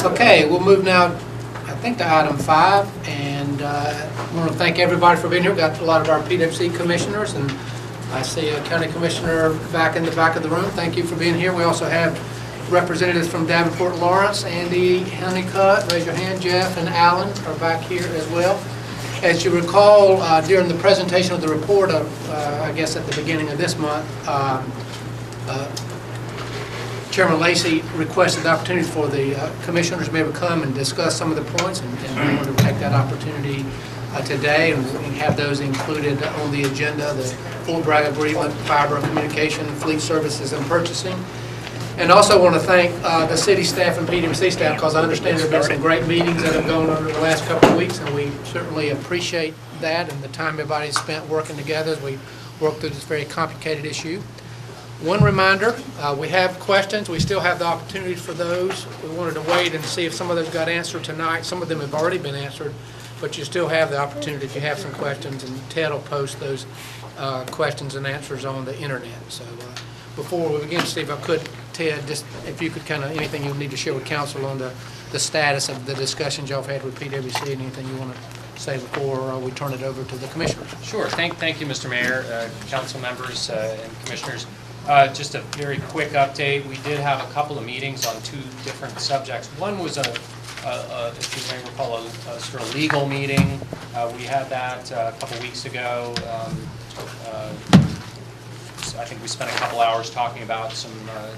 Okay, we'll move now, I think, to item 5, and I want to thank everybody for being here. We've got a lot of our PWC commissioners, and I see a county commissioner back in the back of the room. Thank you for being here. We also have representatives from DavenportLawrence, Andy Honeycutt, raise your hand, Jeff, and Alan are back here as well. As you recall, during the presentation of the report, I guess at the beginning of this month, Chairman Lacey requested the opportunity for the commissioners to be able to come and discuss some of the points, and we want to take that opportunity today, and we have those included on the agenda: the full Bragg agreement, fiber communication, fleet services, and purchasing. And also want to thank the city staff and PWC staff, because I understand there have been some great meetings that have gone on over the last couple of weeks, and we certainly appreciate that and the time everybody's spent working together as we work through this very complicated issue. One reminder, we have questions. We still have the opportunity for those. We wanted to wait and see if some of those got answered tonight. Some of them have already been answered, but you still have the opportunity if you have some questions, and Ted will post those questions and answers on the internet. So before we begin, Steve, if I could, Ted, just if you could kind of, anything you need to share with council on the status of the discussions y'all have had with PWC, and anything you want to say before we turn it over to the commissioners. Sure. Thank you, Mr. Mayor, council members, and commissioners. Just a very quick update. We did have a couple of meetings on 2 different subjects. One was if you may recall, a sort of legal meeting. We had that a couple weeks ago. I think we spent a couple hours talking about some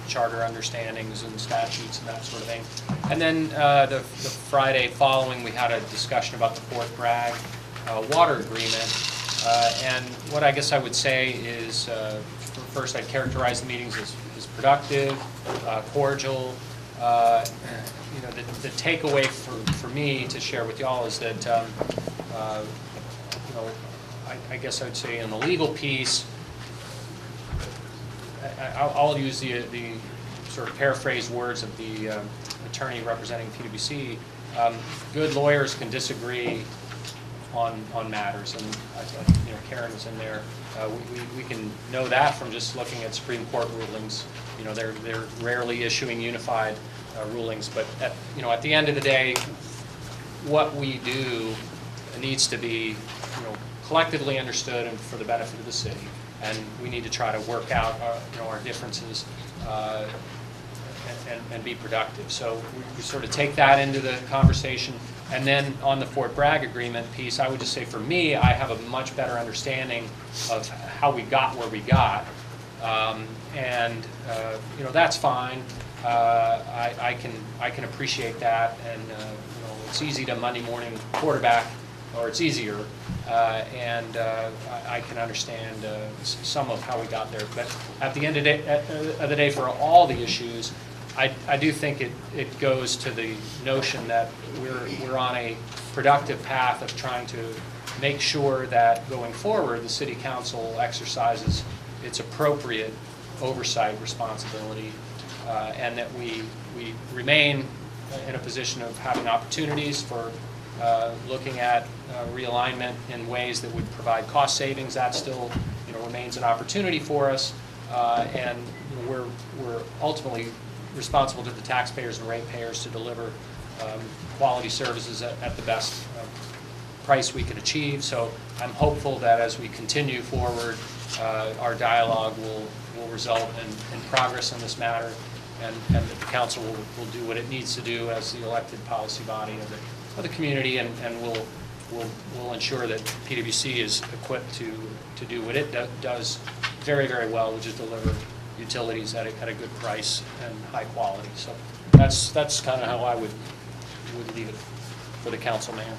charter understandings and statutes and that sort of thing. And then the Friday following, we had a discussion about the 4th Bragg water agreement. And what I guess I would say is, first, I'd characterize the meetings as productive, cordial. You know, the takeaway for me to share with y'all is that, you know, I guess I would say in the legal piece, I'll use the sort of paraphrased words of the attorney representing PWC. Good lawyers can disagree on matters, and you know, Karen was in there. We can know that from just looking at Supreme Court rulings. You know, they're rarely issuing unified rulings, but at the end of the day, what we do needs to be, you know, collectively understood and for the benefit of the city. And we need to try to work out our differences and be productive. So we sort of take that into the conversation. And then on the Fort Bragg agreement piece, I would just say for me, I have a much better understanding of how we got where we got. You know, that's fine. I can appreciate that, and you know, it's easy to Monday morning quarterback, or it's easier. I can understand some of how we got there. But at the end of the day, for all the issues, I do think it goes to the notion that we're on a productive path of trying to make sure that going forward the City Council exercises its appropriate oversight responsibility, and that we remain in a position of having opportunities for looking at realignment in ways that would provide cost savings. That still, you know, remains an opportunity for us, and you know, we're ultimately responsible to the taxpayers and ratepayers to deliver quality services at the best price we can achieve. So I'm hopeful that as we continue forward, our dialogue will result in progress in this matter, and that the council will do what it needs to do as the elected policy body of the community, and we'll ensure that PWC is equipped to do what it does very, very well, which is deliver utilities at a good price and high quality. So that's kind of how I would leave it for the council, Mayor.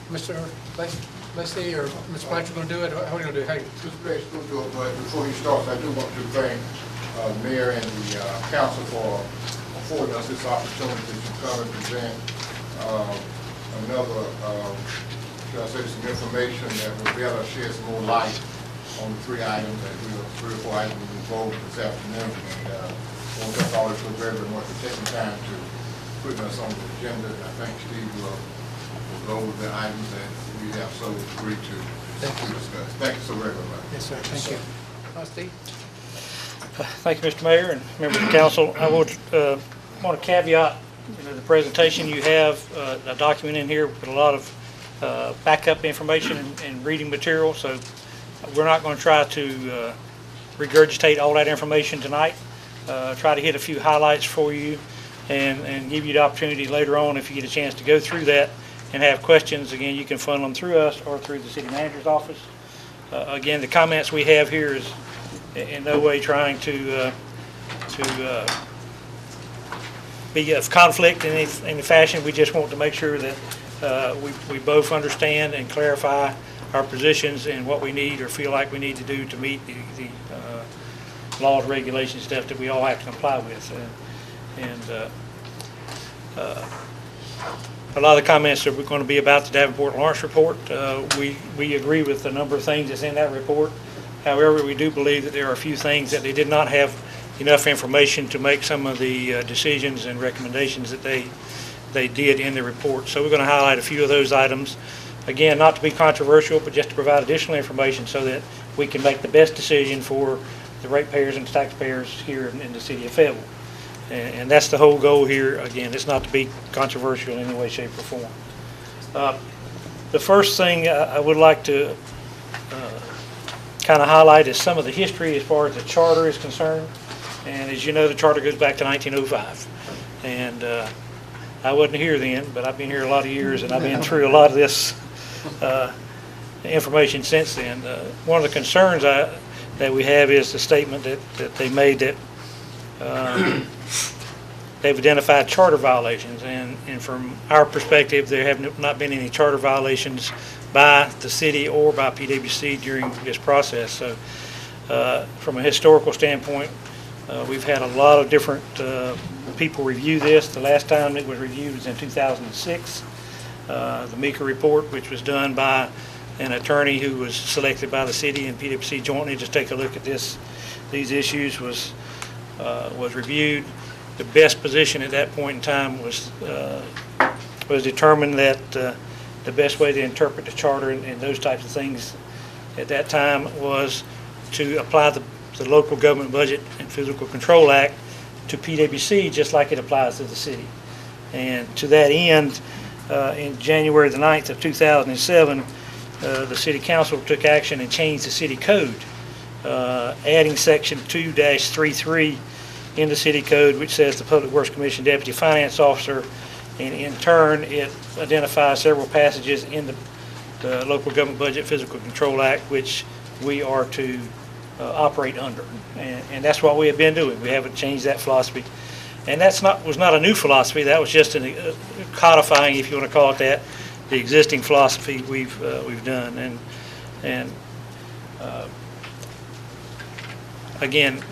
Mr. Lacey or Mr. Blanchard going to do it? How are you going to do it? Mr. Bragg, going to do it, but before he starts, I do want to thank the Mayor and the council for affording us this opportunity to come and present another, should I say, some information that will be able to shed some more light on the 3 items that we are 3 or 4 items we voted this afternoon. And I want to thank all of you very, very much for taking time to putting us on the agenda. And I think Steve will go over the items that we have so agreed to discuss. Thank you so very much. Yes, sir. Thank you. Steve? Thank you, Mr. Mayor and members of the council. I would want to caveat, the presentation. You have a document in here with a lot of backup information and reading material, so we're not going to try to regurgitate all that information tonight. Try to hit a few highlights for you and give you the opportunity later on, if you get a chance to go through that and have questions. Again, you can funnel them through us or through the city manager's office. Again, the comments we have here is in no way trying to be of conflict in any fashion. We just want to make sure that we both understand and clarify our positions and what we need or feel like we need to do to meet the laws, regulations, stuff that we all have to comply with. A lot of the comments are going to be about the DavenportLawrence report. We agree with a number of things that's in that report. However, we do believe that there are a few things that they did not have enough information to make some of the decisions and recommendations that they did in the report. So we're going to highlight a few of those items. Again, not to be controversial, but just to provide additional information so that we can make the best decision for the ratepayers and taxpayers here in the city of Fayetteville. And that's the whole goal here. Again, it's not to be controversial in any way, shape, or form. The first thing I would like to kind of highlight is some of the history as far as the charter is concerned. And as you know, the charter goes back to 1905. And I wasn't here then, but I've been here a lot of years, and I've been through a lot of this information since then. One of the concerns that we have is the statement that they made that they've identified charter violations, and from our perspective, there have not been any charter violations by the city or by PWC during this process. So from a historical standpoint, we've had a lot of different people review this. The last time it was reviewed was in 2006. The Meeker report, which was done by an attorney who was selected by the city and PWC jointly to take a look at these issues, was reviewed. The best position at that point in time was determined that the best way to interpret the charter and those types of things at that time was to apply the Local Government Budget and Fiscal Control Act to PWC just like it applies to the city. And to that end, in January the 9th of 2007, the City Council took action and changed the city code, adding section 2-33 in the city code, which says the Public Works Commission Deputy Finance Officer, and in turn it identifies several passages in the Local Government Budget Fiscal Control Act which we are to operate under, and that's what we have been doing. We haven't changed that philosophy, and was not a new philosophy. That was just codifying, if you want to call it that, the existing philosophy we've done. And again,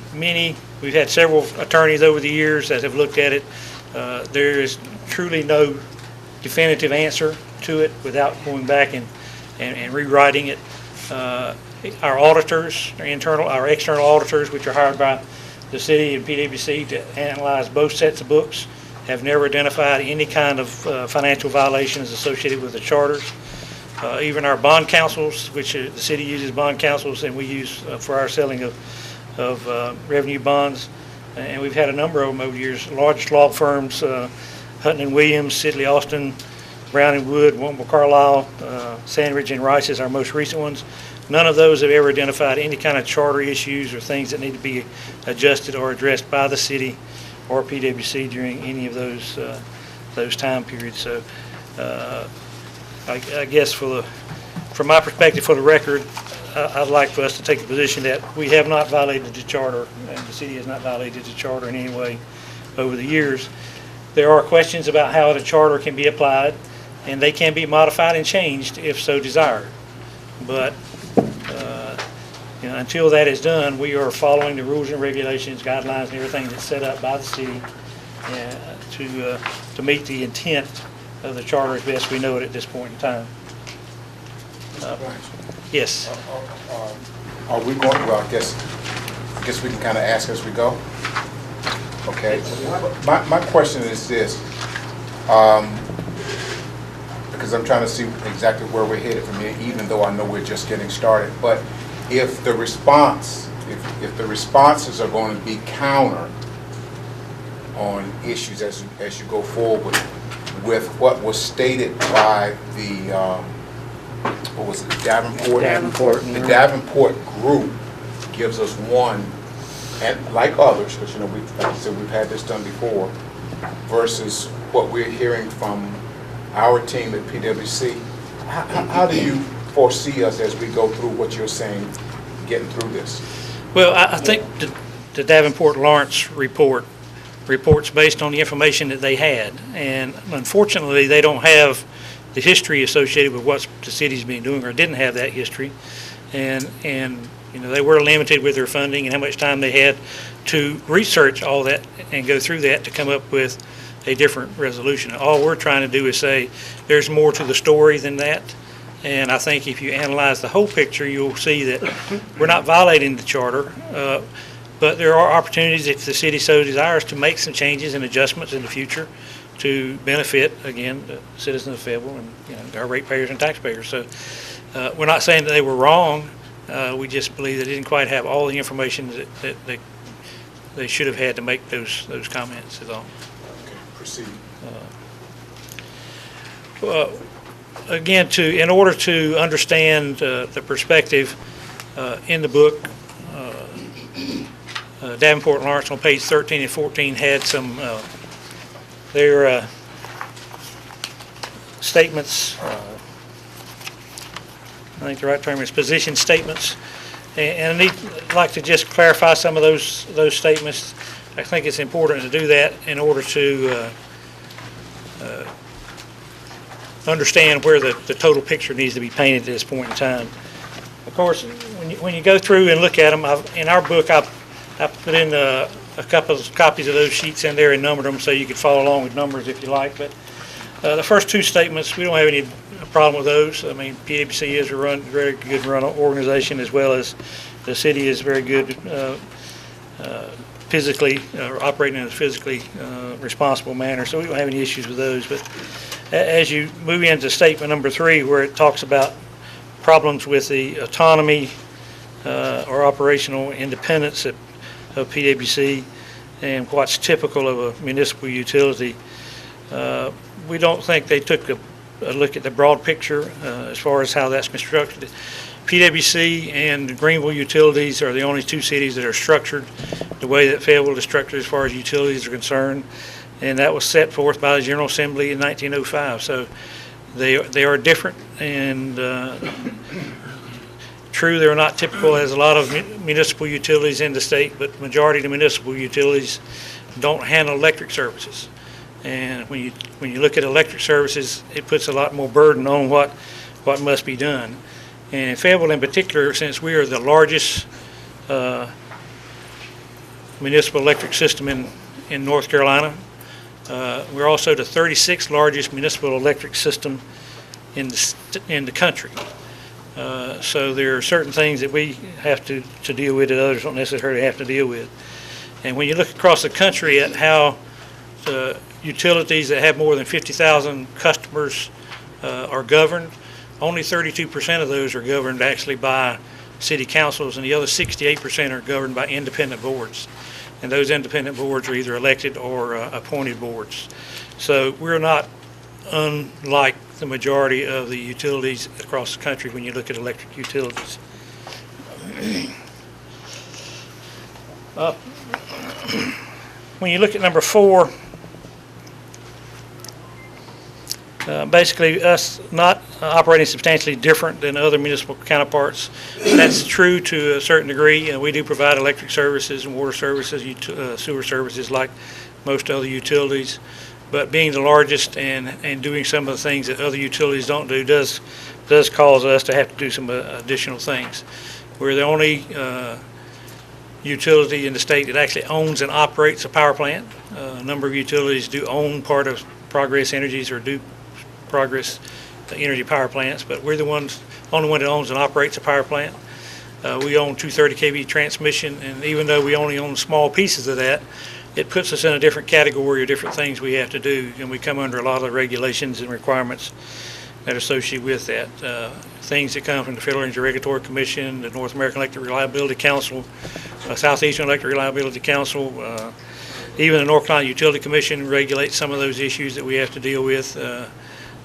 we've had several attorneys over the years that have looked at it. There is truly no definitive answer to it without going back and rewriting it. Our auditors, our external auditors, which are hired by the city and PWC to analyze both sets of books, have never identified any kind of financial violations associated with the charters. Even our bond counsels, which the city uses bond counsels and we use for our selling of revenue bonds, and we've had a number of them over the years. Large law firms, Hutton & Williams, Sidley Austin, Brown & Wood, Womble Carlisle, Sandridge and Rice is our most recent ones. None of those have ever identified any kind of charter issues or things that need to be adjusted or addressed by the city or PWC during any of those time periods. So I guess from my perspective, for the record, I'd like for us to take the position that we have not violated the charter, and the city has not violated the charter in any way over the years. There are questions about how the charter can be applied, and they can be modified and changed if so desired. But until that is done, we are following the rules and regulations, guidelines, and everything that's set up by the city to meet the intent of the charter as best we know it at this point in time. Yes. Are we going to, well, I guess we can kind of ask as we go. Okay. My question is this, because I'm trying to see exactly where we're headed from here, even though I know we're just getting started. But if the responses are going to be counter on issues as you go forward with what was stated by the, what was it, Davenport? The Davenport group gives us one, and like others, because like I said, we've had this done before, versus what we're hearing from our team at PWC. How do you foresee us as we go through what you're saying, getting through this? Well, I think the DavenportLawrence reports based on the information that they had, and unfortunately, they don't have the history associated with what the city's been doing, or didn't have that history, and they were limited with their funding and how much time they had to research all that and go through that to come up with a different resolution. All we're trying to do is say there's more to the story than that, and I think if you analyze the whole picture, you'll see that we're not violating the charter, but there are opportunities if the city so desires to make some changes and adjustments in the future to benefit, again, the citizens of Fayetteville and our ratepayers and taxpayers. So we're not saying that they were wrong. We just believe that they didn't quite have all the information that they should have had to make those comments is all. Okay, proceed. Again, in order to understand the perspective in the book, DavenportLawrence on page 13 and 14 had some their statements. I think the right term is position statements, and I'd like to just clarify some of those statements. I think it's important to do that in order to understand where the total picture needs to be painted at this point in time. Of course, when you go through and look at them, in our book, I put in a couple of copies of those sheets in there and numbered them so you could follow along with numbers if you like. But the first two statements, we don't have any problem with those. I mean, PWC is a very good run organization, as well as the city is very good physically, operating in a physically responsible manner. So we don't have any issues with those. But as you move into statement number 3, where it talks about problems with the autonomy or operational independence of PWC and what's typical of a municipal utility, we don't think they took a look at the broad picture as far as how that's constructed. PWC and Greenville Utilities are the only two cities that are structured the way that Fayetteville is structured as far as utilities are concerned, and that was set forth by the General Assembly in 1905. So they are different, and true, they're not typical as a lot of municipal utilities in the state, but majority of the municipal utilities don't handle electric services. And when you look at electric services, it puts a lot more burden on what must be done. And in Fayetteville in particular, since we are the largest municipal electric system in North Carolina, we're also the 36th largest municipal electric system in the country. So there are certain things that we have to deal with that others don't necessarily have to deal with. And when you look across the country at how the utilities that have more than 50,000 customers are governed, only 32% of those are governed actually by city councils, and the other 68% are governed by independent boards. And those independent boards are either elected or appointed boards. So we're not unlike the majority of the utilities across the country when you look at electric utilities. When you look at number 4, basically us not operating substantially different than other municipal counterparts. That's true to a certain degree. We do provide electric services and water services, sewer services like most other utilities. But being the largest and doing some of the things that other utilities don't do does cause us to have to do some additional things. We're the only utility in the state that actually owns and operates a power plant. A number of utilities do own part of Progress Energies or do Progress Energy power plants, but we're the only one that owns and operates a power plant. We own 230 kV transmission, and even though we only own small pieces of that, it puts us in a different category of different things we have to do, and we come under a lot of the regulations and requirements that are associated with that. Things that come from the Federal Energy Regulatory Commission, the North American Electric Reliability Council, Southeastern Electric Reliability Council, even the North Carolina Utility Commission regulates some of those issues that we have to deal with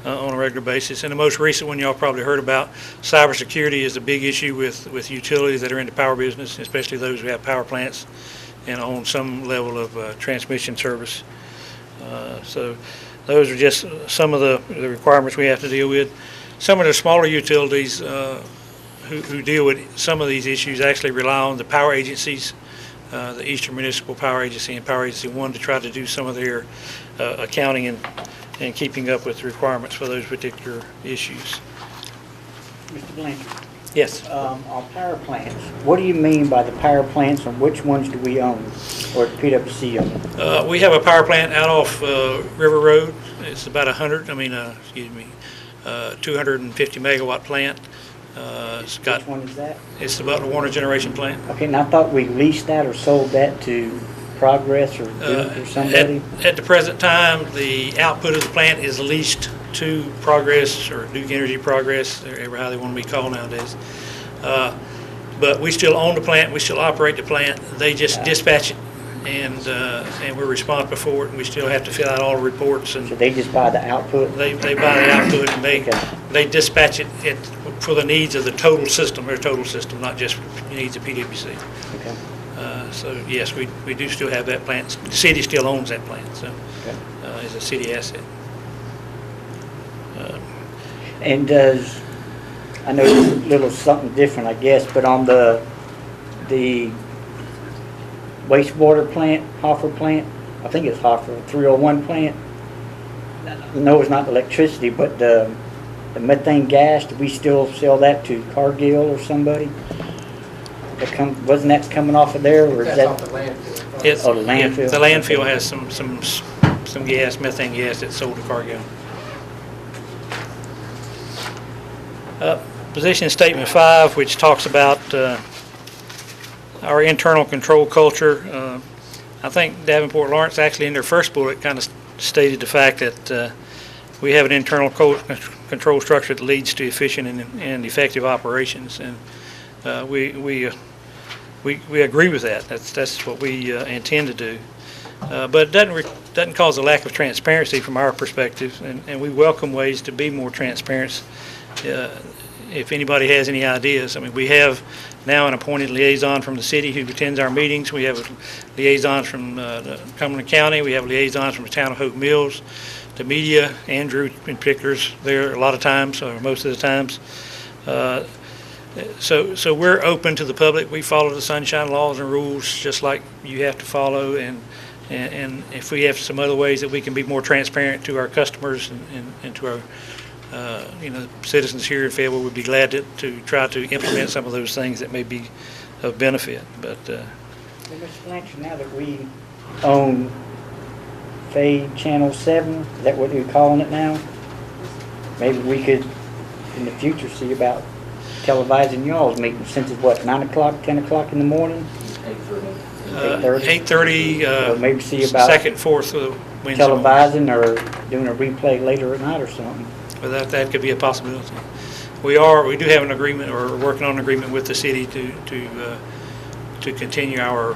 on a regular basis. And the most recent one y'all probably heard about, cybersecurity is a big issue with utilities that are in the power business, especially those who have power plants and own some level of transmission service. So those are just some of the requirements we have to deal with. Some of the smaller utilities who deal with some of these issues actually rely on the power agencies, the Eastern Municipal Power Agency and Power Agency 1, to try to do some of their accounting and keeping up with the requirements for those particular issues. Mr. Blanchard, Yes. on power plants, what do you mean by the power plants and which ones do we own, or PWC own? We have a power plant out off River Road. It's about 250 megawatt plant. It's Which one is that? It's about the Warner Generation plant. Okay, and I thought we leased that or sold that to Progress or Duke or somebody. At the present time, the output of the plant is leased to Progress or Duke Energy Progress, or how they want to be called nowadays. But we still own the plant, we still operate the plant. They just dispatch it, and we're responsible for it, and we still have to fill out all the reports. And So they just buy the output? they buy the output, and Okay. they dispatch it for the needs of the total system, their total system, not just the needs of PWC. Okay. So yes, we do still have that plant. The city still owns that plant, so Okay. it's a city asset. And does, I know it's a little something different, I guess, but on the wastewater plant, Hoffer plant, I think it's Hoffer, 301 plant. No, it's not electricity, but the methane gas, do we still sell that to Cargill or somebody? Wasn't that coming off of there, or is That's off that? the landfill. It's, Oh, the landfill? yeah, the landfill has some gas, methane gas that's sold to Cargill. Position statement 5, which talks about our internal control culture. I think DavenportLawrence actually in their first bullet kind of stated the fact that we have an internal control structure that leads to efficient and effective operations, and we agree with that. That's what we intend to do. But it doesn't cause a lack of transparency from our perspective, and we welcome ways to be more transparent. If anybody has any ideas, I mean, we have now an appointed liaison from the city who attends our meetings. We have liaisons from Cumberland County. We have liaisons from the town of Hope Mills. The media, Andrew in particular, is there a lot of times, or most of the times. So we're open to the public. We follow the sunshine laws and rules just like you have to follow, and if we have some other ways that we can be more transparent to our customers and to our citizens here in Fayetteville, would be glad to try to implement some of those things that may be of benefit. But Well, Mr. Blanchard, now that we own Fay Channel 7, is that what you're calling it now? Maybe we could, in the future, see about televising y'all's meeting, since it's what, 9 o'clock, 10 o'clock in the morning? 8:30, Or maybe see about second, fourth Wednesday morning. televising or doing a replay later at night or something. Well, that could be a possibility. We do have an agreement, or working on an agreement with the city to continue our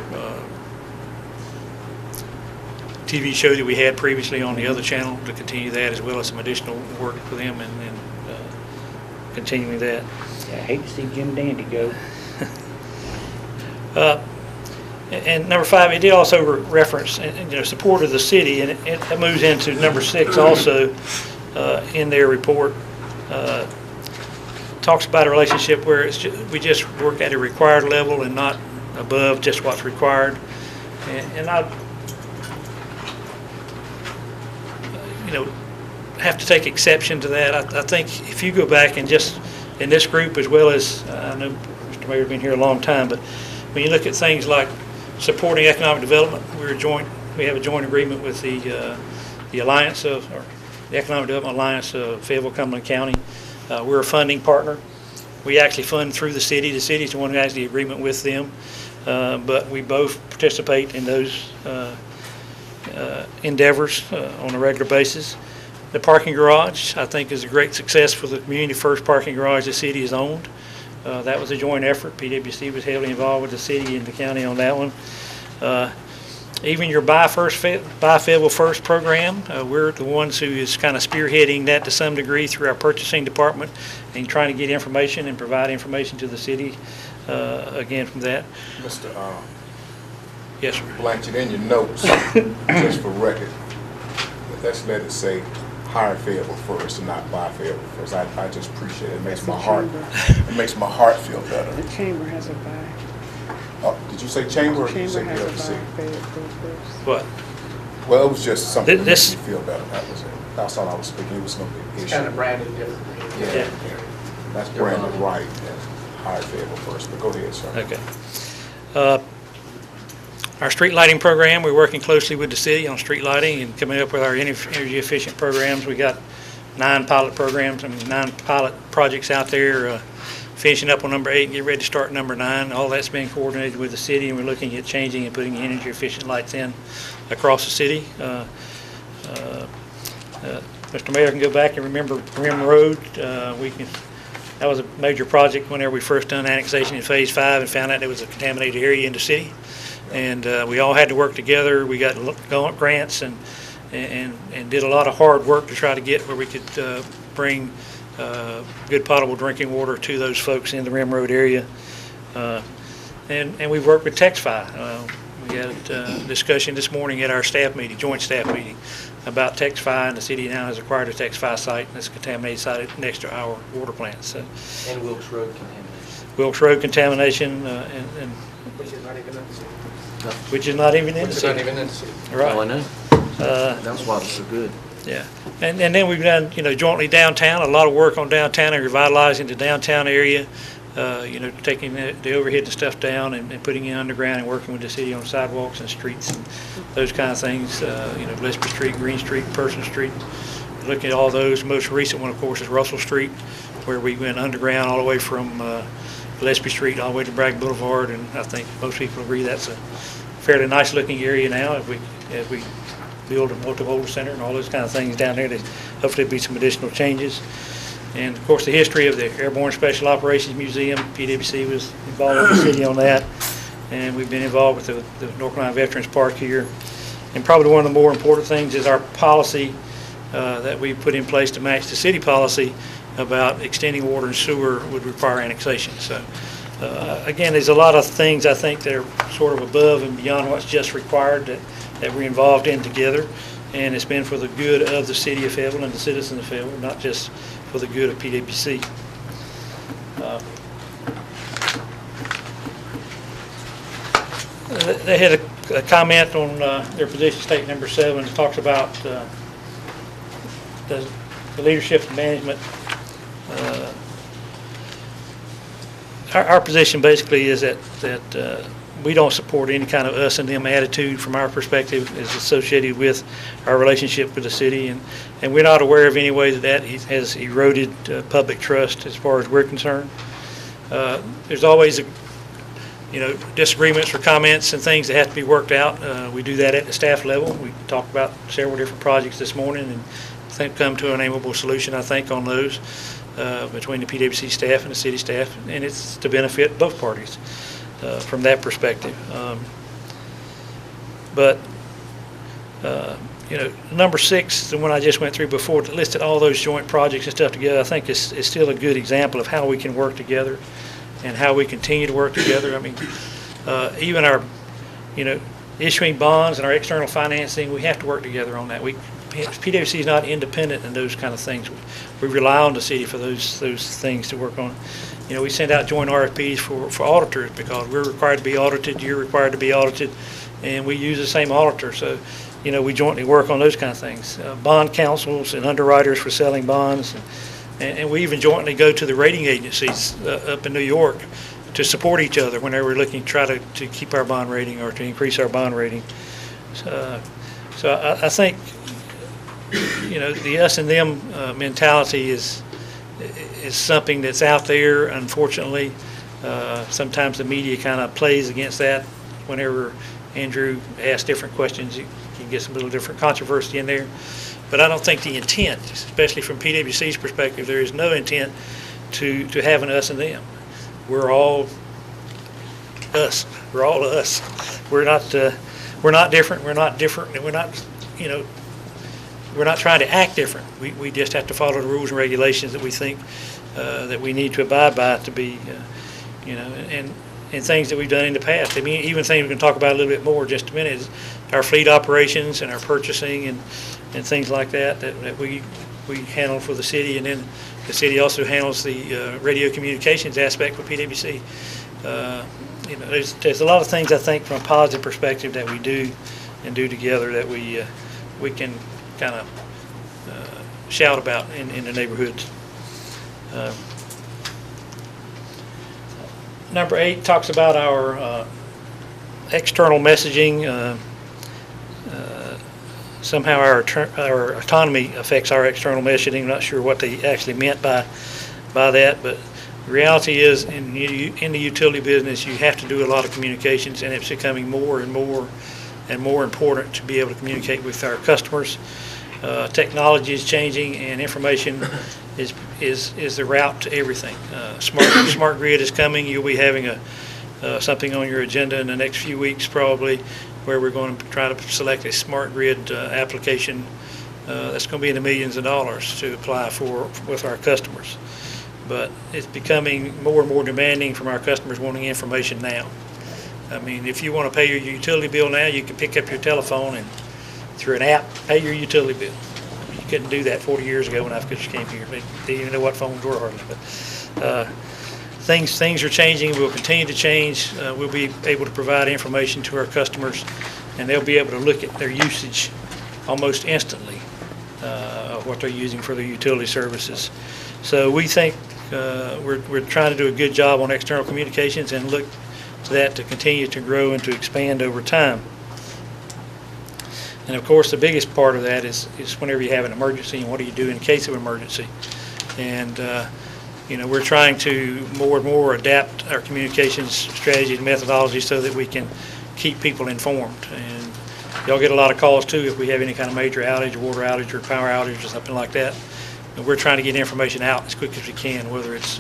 TV show that we had previously on the other channel, to continue that, as well as some additional work for them and continuing that. Yeah, I hate to see Jim Dandy go. And number 5, it did also reference support of the city, and it moves into number 6 also in their report. Talks about a relationship where we just work at a required level and not above just what's required. And I have to take exception to that. I think if you go back and just in this group, as well as I know Mr. Mayor's been here a long time, but when you look at things like supporting economic development, we have a joint agreement with the Alliance of, or the Economic Development Alliance of Fayetteville Cumberland County. We're a funding partner. We actually fund through the city. The city's the one who has the agreement with them, but we both participate in those endeavors on a regular basis. The parking garage, I think, is a great success for the community first parking garage the city has owned. That was a joint effort. PWC was heavily involved with the city and the county on that one. Even your Buy Fayetteville First program, we're the ones who is kind of spearheading that to some degree through our purchasing department and trying to get information and provide information to the city, again, from that. Mr. Yes, sir. Blanchard, in your notes, just for record, let's let it say hire Fayetteville first and not buy Fayetteville first. I just appreciate it. It makes my heart feel better. The chamber has a buy. Oh, did you say chamber or did you say Chamber has a PWC? buy Fayetteville first. What? Well, it was just something that This- made me feel better. That was it. That's all I was speaking. It was no big It's issue. kind of branded differently. Yeah, Yeah. yeah. That's branded right. Yeah. Hire Fayetteville first, but go ahead, sir. Okay. Our street lighting program, we're working closely with the city on street lighting and coming up with our energy efficient programs. We got 9 pilot programs, 9 pilot projects out there, finishing up on number 8 and get ready to start number 9. All that's being coordinated with the city, and we're looking at changing and putting energy efficient lights in across the city. Mr. Mayor can go back and remember Rim Road. That was a major project whenever we first done annexation in Phase 5 and found out there was a contaminated area in the city. And we all had to work together. We got grants and did a lot of hard work to try to get where we could bring good potable drinking water to those folks in the Rim Road area. And we've worked with TexFi. We had a discussion this morning at our staff meeting, joint staff meeting, about TexFi, and the city now has acquired a TexFi site, and it's a contaminated site next to our water plant. So, And Wilkes Road contamination. Wilkes Road contamination, and Which is not even in the city. which is not even in the Which is not city. even in the city. Oh, I Right. know. That's why it's so good. Yeah, and then we've done, jointly downtown, a lot of work on downtown and revitalizing the downtown area, taking the overhead and stuff down and putting it underground and working with the city on sidewalks and streets and those kind of things, Gillespie Street, Green Street, Person Street, looking at all those. Most recent one, of course, is Russell Street, where we went underground all the way from Gillespie Street all the way to Bragg Boulevard, and I think most people agree that's a fairly nice looking area now as we build a multimodal center and all those kind of things down there. There's hopefully be some additional changes. And of course, the history of the Airborne Special Operations Museum, PWC was involved with the city on that. And we've been involved with the North Carolina Veterans Park here. And probably one of the more important things is our policy that we put in place to match the city policy about extending water and sewer would require annexation. So again, there's a lot of things I think that are sort of above and beyond what's just required that we're involved in together, and it's been for the good of the city of Fayetteville and the citizens of Fayetteville, not just for the good of PWC. They had a comment on their position statement number 7. It talks about the leadership and management. Our position basically is that we don't support any kind of us and them attitude from our perspective is associated with our relationship with the city, and we're not aware of any way that has eroded public trust as far as we're concerned. There's always disagreements or comments and things that have to be worked out. We do that at the staff level. We talked about several different projects this morning and come to an amiable solution, I think, on those between the PWC staff and the city staff, and it's to benefit both parties. From that perspective. Number 6, the one I just went through before, that listed all those joint projects and stuff together, I think is still a good example of how we can work together and how we continue to work together. I mean, even our, issuing bonds and our external financing, we have to work together on that. PWC is not independent in those kind of things. We rely on the city for those things to work on. We send out joint RFPs for auditors because we're required to be audited, you're required to be audited, and we use the same auditor. So, we jointly work on those kind of things. Bond counsels and underwriters for selling bonds, and we even jointly go to the rating agencies up in New York to support each other whenever we're looking to try to keep our bond rating or to increase our bond rating. So I think, the us and them mentality is something that's out there. Unfortunately, sometimes the media kind of plays against that. Whenever Andrew asks different questions, you can get some little different controversy in there. But I don't think the intent, especially from PWC's perspective, there is no intent to have an us and them. We're all us. We're all us. We're we're not different. We're not different. We're not, you know, we're not trying to act different. We just have to follow the rules and regulations that we think that we need to abide by to be, you know, and things that we've done in the past. I mean, even things we can talk about a little bit more in just a minute is our fleet operations and our purchasing and things like that we handle for the city, and then the city also handles the radio communications aspect for PWC. You know, there's a lot of things I think from a positive perspective that we do together that we can kind of shout about in the neighborhoods. Number 8 talks about our external messaging. Somehow our autonomy affects our external messaging. I'm not sure what they actually meant by that, but the reality is in the utility business you have to do a lot of communications, and it's becoming more and more important to be able to communicate with our customers. Technology is changing, and information is the route to everything. Smart grid is coming. You'll be having something on your agenda in the next few weeks probably, where we're going to try to select a smart grid application that's going to be in the millions of dollars to apply for with our customers. But it's becoming more and more demanding from our customers wanting information now. I mean, if you want to pay your utility bill now, you can pick up your telephone and through an app pay your utility bill. You couldn't do that 40 years ago when I first came here. They didn't even know what phones were hardly. But things are changing. We'll continue to change. We'll be able to provide information to our customers, and they'll be able to look at their usage almost instantly of what they're using for their utility services. So we think we're trying to do a good job on external communications and look to that to continue to grow and to expand over time. And of course, the biggest part of that is whenever you have an emergency, and what do you do in case of emergency? And you know, we're trying to more and more adapt our communications strategy and methodology so that we can keep people informed. And y'all get a lot of calls too if we have any kind of major outage, water outage, or power outage, or something like that. And we're trying to get information out as quick as we can, whether it's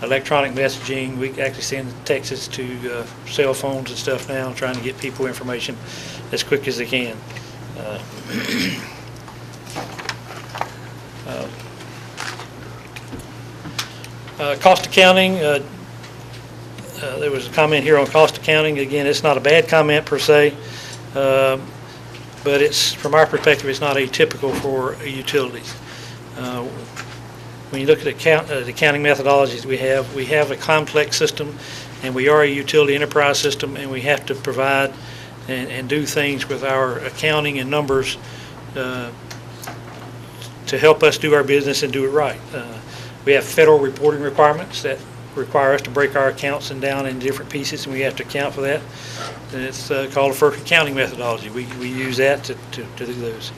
electronic messaging. We actually send texts to cell phones and stuff now, trying to get people information as quick as they can. Cost accounting, there was a comment here on cost accounting. Again, it's not a bad comment per se, but it's, from our perspective, it's not atypical for utilities. When you look at the accounting methodologies we have a complex system, and we are a utility enterprise system, and we have to provide and do things with our accounting and numbers to help us do our business and do it right. We have federal reporting requirements that require us to break our accounts down in different pieces, and we have to account for that. And it's called a FERC accounting methodology. We use that to do those.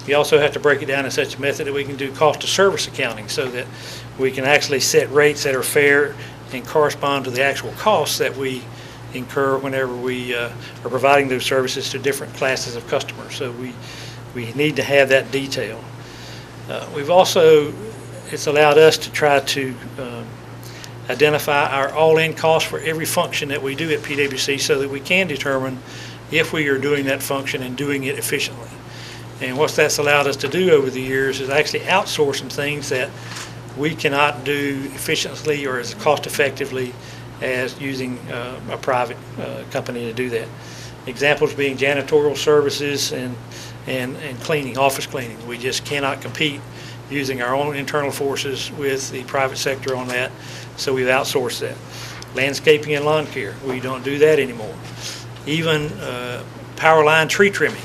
We also have to break it down in such a method that we can do cost of service accounting, so that we can actually set rates that are fair and correspond to the actual costs that we incur whenever we are providing those services to different classes of customers. So we need to have that detail. We've also, it's allowed us to try to identify our all-in cost for every function that we do at PWC, so that we can determine if we are doing that function and doing it efficiently. And what that's allowed us to do over the years is actually outsource some things that we cannot do efficiently or as cost effectively as using a private company to do that. Examples being janitorial services and cleaning, office cleaning. We just cannot compete using our own internal forces with the private sector on that, so we've outsourced that. Landscaping and lawn care, we don't do that anymore. Even power line tree trimming,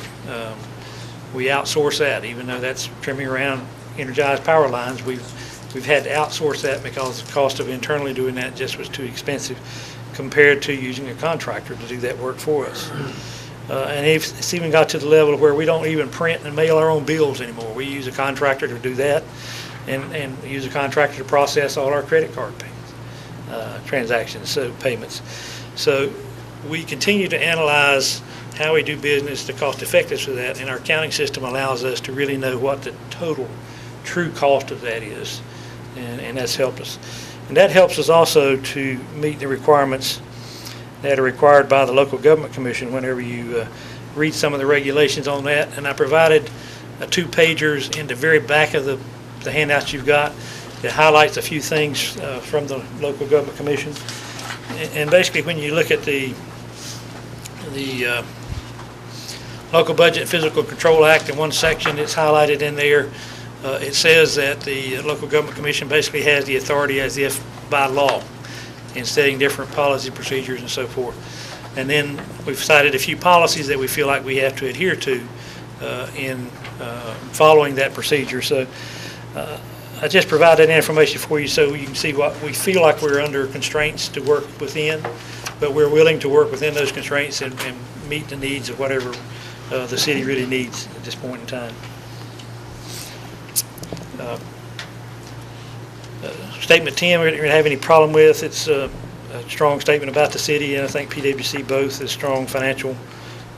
we outsource that, even though that's trimming around energized power lines. We've had to outsource that because the cost of internally doing that just was too expensive compared to using a contractor to do that work for us. And it's even got to the level where we don't even print and mail our own bills anymore. We use a contractor to do that, and use a contractor to process all our credit card payments, transactions, so payments. So we continue to analyze how we do business, the cost effectiveness of that, and our accounting system allows us to really know what the total true cost of that is, and that's helped us. And that helps us also to meet the requirements that are required by the Local Government Commission whenever you read some of the regulations on that. And I provided 2 pagers in the very back of the handouts you've got. It highlights a few things from the Local Government Commission. And basically, when you look at the Local Budget and Physical Control Act, in one section, it's highlighted in there. It says that the Local Government Commission basically has the authority as if by law in setting different policy procedures and so forth. And then we've cited a few policies that we feel like we have to adhere to in following that procedure. So I just provided that information for you so you can see what we feel like we're under constraints to work within, but we're willing to work within those constraints and meet the needs of whatever the city really needs at this point in time. Statement 10, we don't have any problem with. It's a strong statement about the city, and I think PWC both is strong financial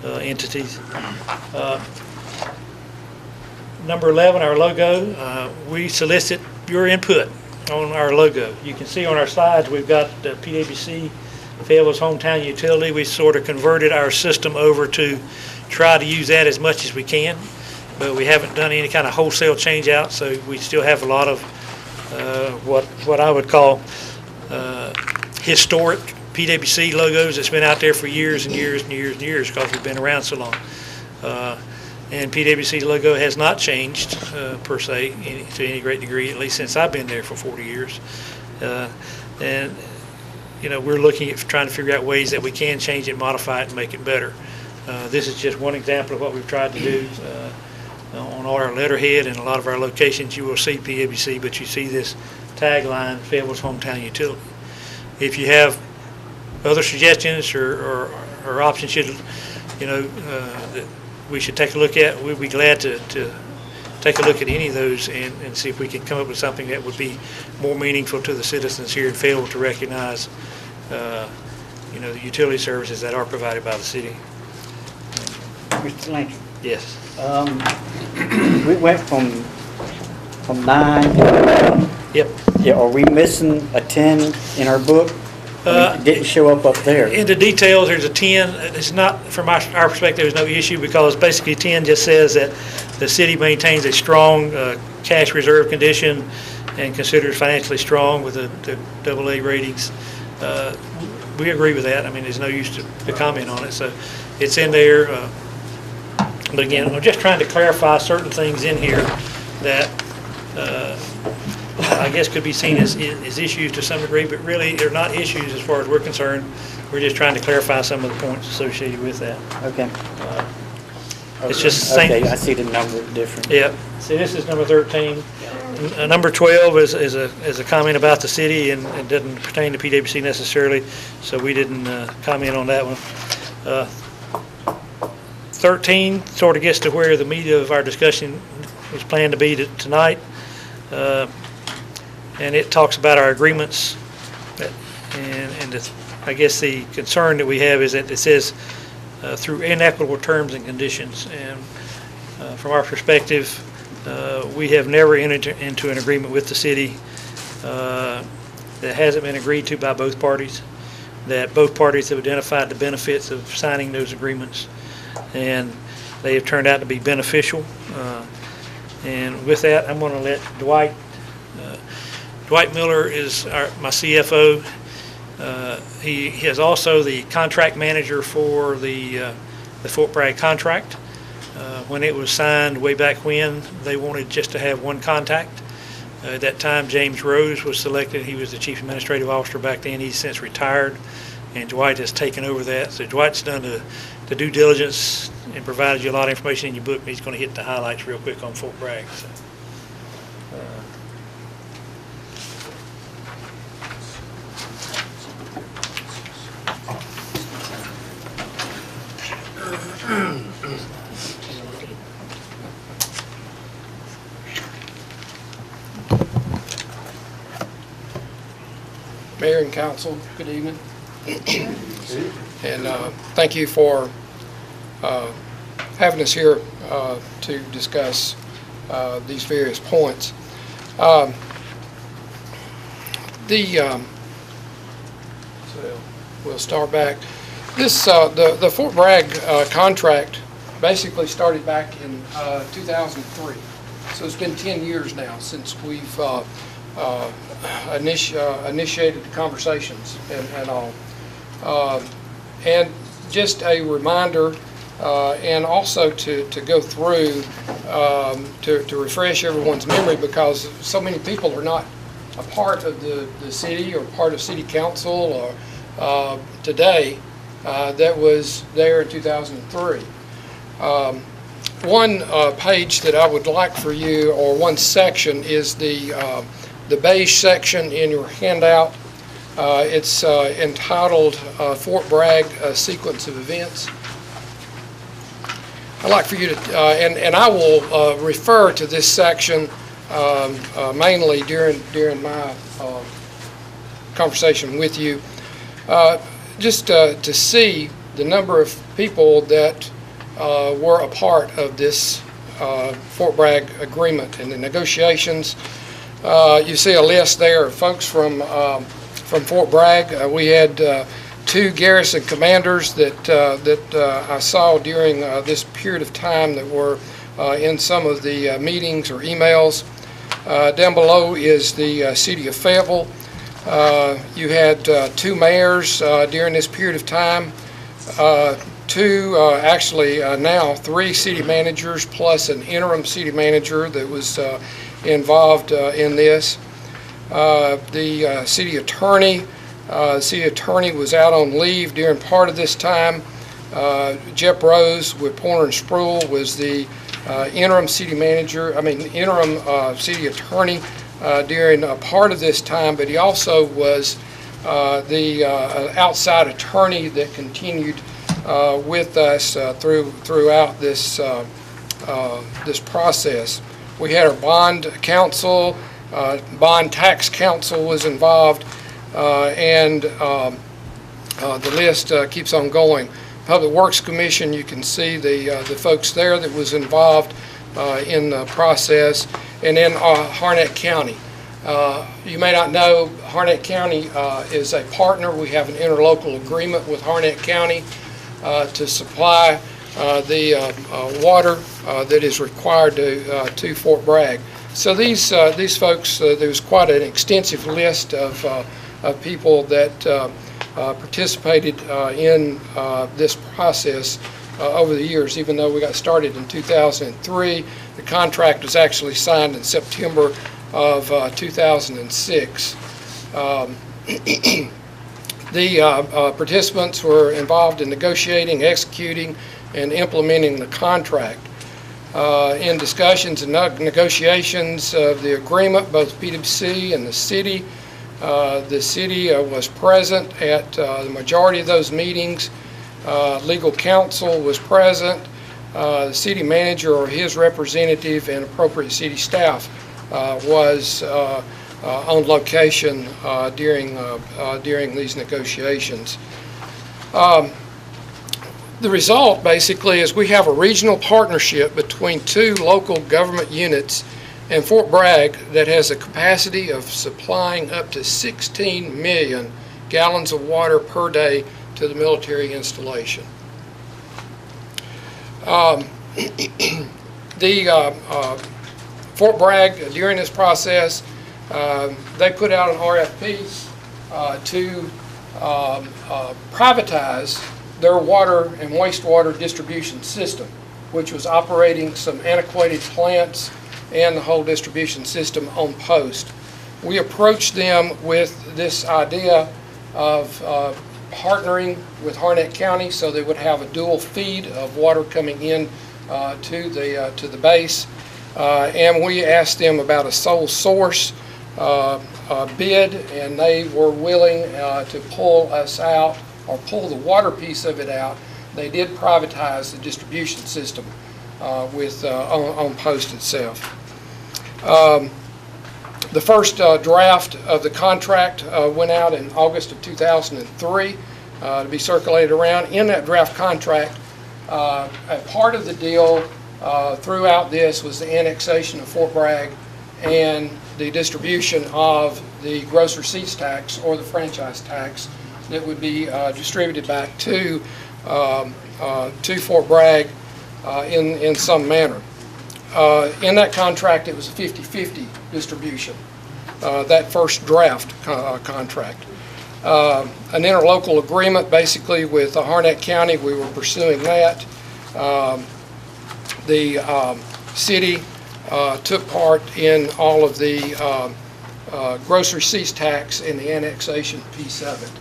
entities. Number 11, our logo. We solicit your input on our logo. You can see on our slides we've got PWC, Fayetteville's hometown utility. We sort of converted our system over to try to use that as much as we can, but we haven't done any kind of wholesale change out, so we still have a lot of what I would call historic PWC logos that's been out there for years and years and years and years because we've been around so long. And PWC's logo has not changed per se to any great degree, at least since I've been there for 40 years. And you know, we're looking at trying to figure out ways that we can change it, modify it, and make it better. This is just one example of what we've tried to do. On all our letterhead and a lot of our locations, you will see PWC, but you see this tagline, Fayetteville's hometown utility. If you have other suggestions or options that we should take a look at, we'd be glad to take a look at any of those and see if we can come up with something that would be more meaningful to the citizens here in Fayetteville to recognize the utility services that are provided by the city. Mr. Langston, Yes. we went from 9 to 11. Yep. Yeah, are we missing a 10 in our book? It didn't show up there. In the details, there's a 10. It's not, from our perspective, there's no issue because basically 10 just says that the city maintains a strong cash reserve condition and considers financially strong with the AA ratings. We agree with that. I mean, there's no use to comment on it. So it's in there. But again, I'm just trying to clarify certain things in here that I guess could be seen as issues to some degree, but really they're not issues as far as we're concerned. We're just trying to clarify some of the points associated with that. Okay. It's just the same. Okay, I see the number different. Yeah. See, this is number 13. Number 12 is a comment about the city and doesn't pertain to PWC necessarily, so we didn't comment on that one. 13 sort of gets to where the meat of our discussion was planned to be tonight. And it talks about our agreements, and I guess the concern that we have is that it says through inequitable terms and conditions. And from our perspective, we have never entered into an agreement with the city that hasn't been agreed to by both parties, that both parties have identified the benefits of signing those agreements, and they have turned out to be beneficial. And with that, I'm going to let Dwight Miller is my CFO. He is also the contract manager for the Fort Bragg contract. When it was signed way back when, they wanted just to have one contact. At that time, James Rose was selected. He was the chief administrative officer back then. He's since retired, and Dwight has taken over that. So Dwight's done the due diligence and provided you a lot of information in your book. He's going to hit the highlights real quick on Fort Bragg. So. Mayor and council, good evening. And thank you for having us here to discuss these various points. we'll start back. This, the Fort Bragg contract basically started back in 2003. So it's been 10 years now since we've initiated the conversations and all. And just a reminder, and also to go through, to refresh everyone's memory, because so many people are not a part of the city or part of city council or today that was there in 2003. One page that I would like for you, or one section, is the beige section in your handout. It's entitled Fort Bragg Sequence of Events. I'd like for you to, and I will refer to this section mainly during my conversation with you, just to see the number of people that were a part of this Fort Bragg agreement and the negotiations. You see a list there of folks from Fort Bragg. We had 2 garrison commanders that I saw during this period of time that were in some of the meetings or emails. Down below is the city of Fayetteville. You had 2 mayors during this period of time. 2, actually now 3 city managers plus an interim city manager that was involved in this. The city attorney was out on leave during part of this time. Jep Rose with Porter and Sproul was the interim city attorney during a part of this time, but he also was the outside attorney that continued with us throughout this this process. We had our bond counsel, bond tax counsel was involved, and the list keeps on going. Public Works Commission, you can see the folks there that was involved in the process, and then Harnett County. You may not know, Harnett County is a partner. We have an interlocal agreement with Harnett County to supply the water that is required to Fort Bragg. So these folks, there was quite an extensive list of people that participated in this process over the years. Even though we got started in 2003, the contract was actually signed in September of 2006. The participants were involved in negotiating, executing, and implementing the contract. In discussions and negotiations of the agreement, both PWC and the city was present at the majority of those meetings. Legal counsel was present. The city manager or his representative and appropriate city staff was on location during these negotiations. The result basically is we have a regional partnership between 2 local government units and Fort Bragg that has a capacity of supplying up to 16 million gallons of water per day to the military installation. Fort Bragg, during this process, they put out an RFP to privatize their water and wastewater distribution system, which was operating some antiquated plants and the whole distribution system on post. We approached them with this idea of partnering with Harnett County so they would have a dual feed of water coming in to the base, and we asked them about a sole source bid, and they were willing to pull us out, or pull the water piece of it out. They did privatize the distribution system on post itself. The first draft of the contract went out in August of 2003 to be circulated around. In that draft contract, a part of the deal throughout this was the annexation of Fort Bragg and the distribution of the gross receipts tax or the franchise tax that would be distributed back to Fort Bragg in some manner. In that contract, it was a 50-50 distribution, that first draft contract. An interlocal agreement basically with Harnett County, we were pursuing that. The city took part in all of the gross receipts tax and the annexation piece of it.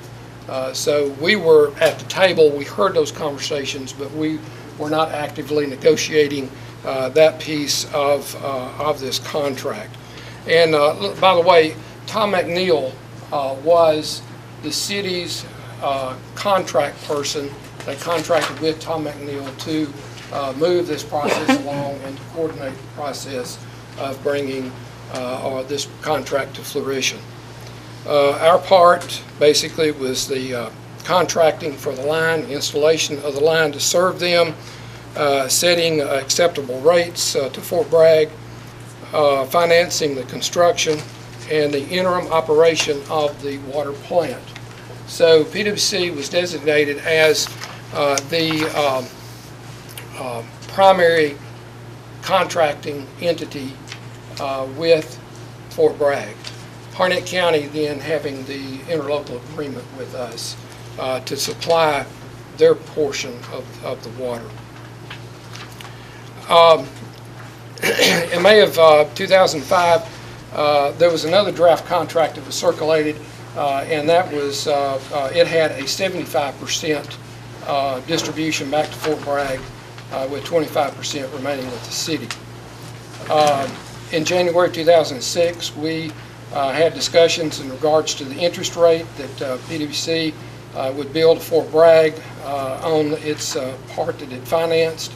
So we were at the table, we heard those conversations, but we were not actively negotiating that piece of this contract. And by the way, Tom McNeil was the city's contract person. They contracted with Tom McNeil to move this process along and to coordinate the process of bringing this contract to fruition. Our part basically was the contracting for the line, installation of the line to serve them, setting acceptable rates to Fort Bragg, financing the construction, and the interim operation of the water plant. So PWC was designated as the primary contracting entity with Fort Bragg. Harnett County then having the interlocal agreement with us to supply their portion of the water. In May of 2005, there was another draft contract that was circulated, and that was, it had a 75% distribution back to Fort Bragg, with 25% remaining with the city. In January 2006, we had discussions in regards to the interest rate that PWC would bill to Fort Bragg on its part that it financed,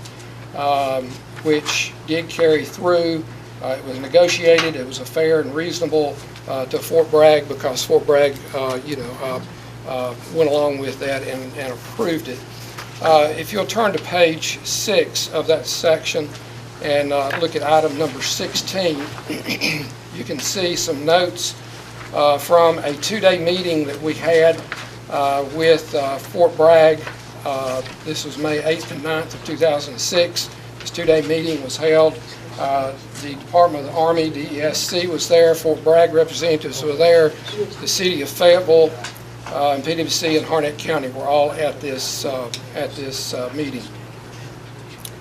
which did carry through. It was negotiated. It was a fair and reasonable to Fort Bragg because Fort Bragg, went along with that and approved it. If you'll turn to page 6 of that section and look at item number 16, you can see some notes from a 2-day meeting that we had with Fort Bragg. This was May 8th and 9th of 2006. This 2-day meeting was held. The Department of the Army, DESC, was there. Fort Bragg representatives were there. The City of Fayetteville, and PWC and Harnett County were all at this meeting.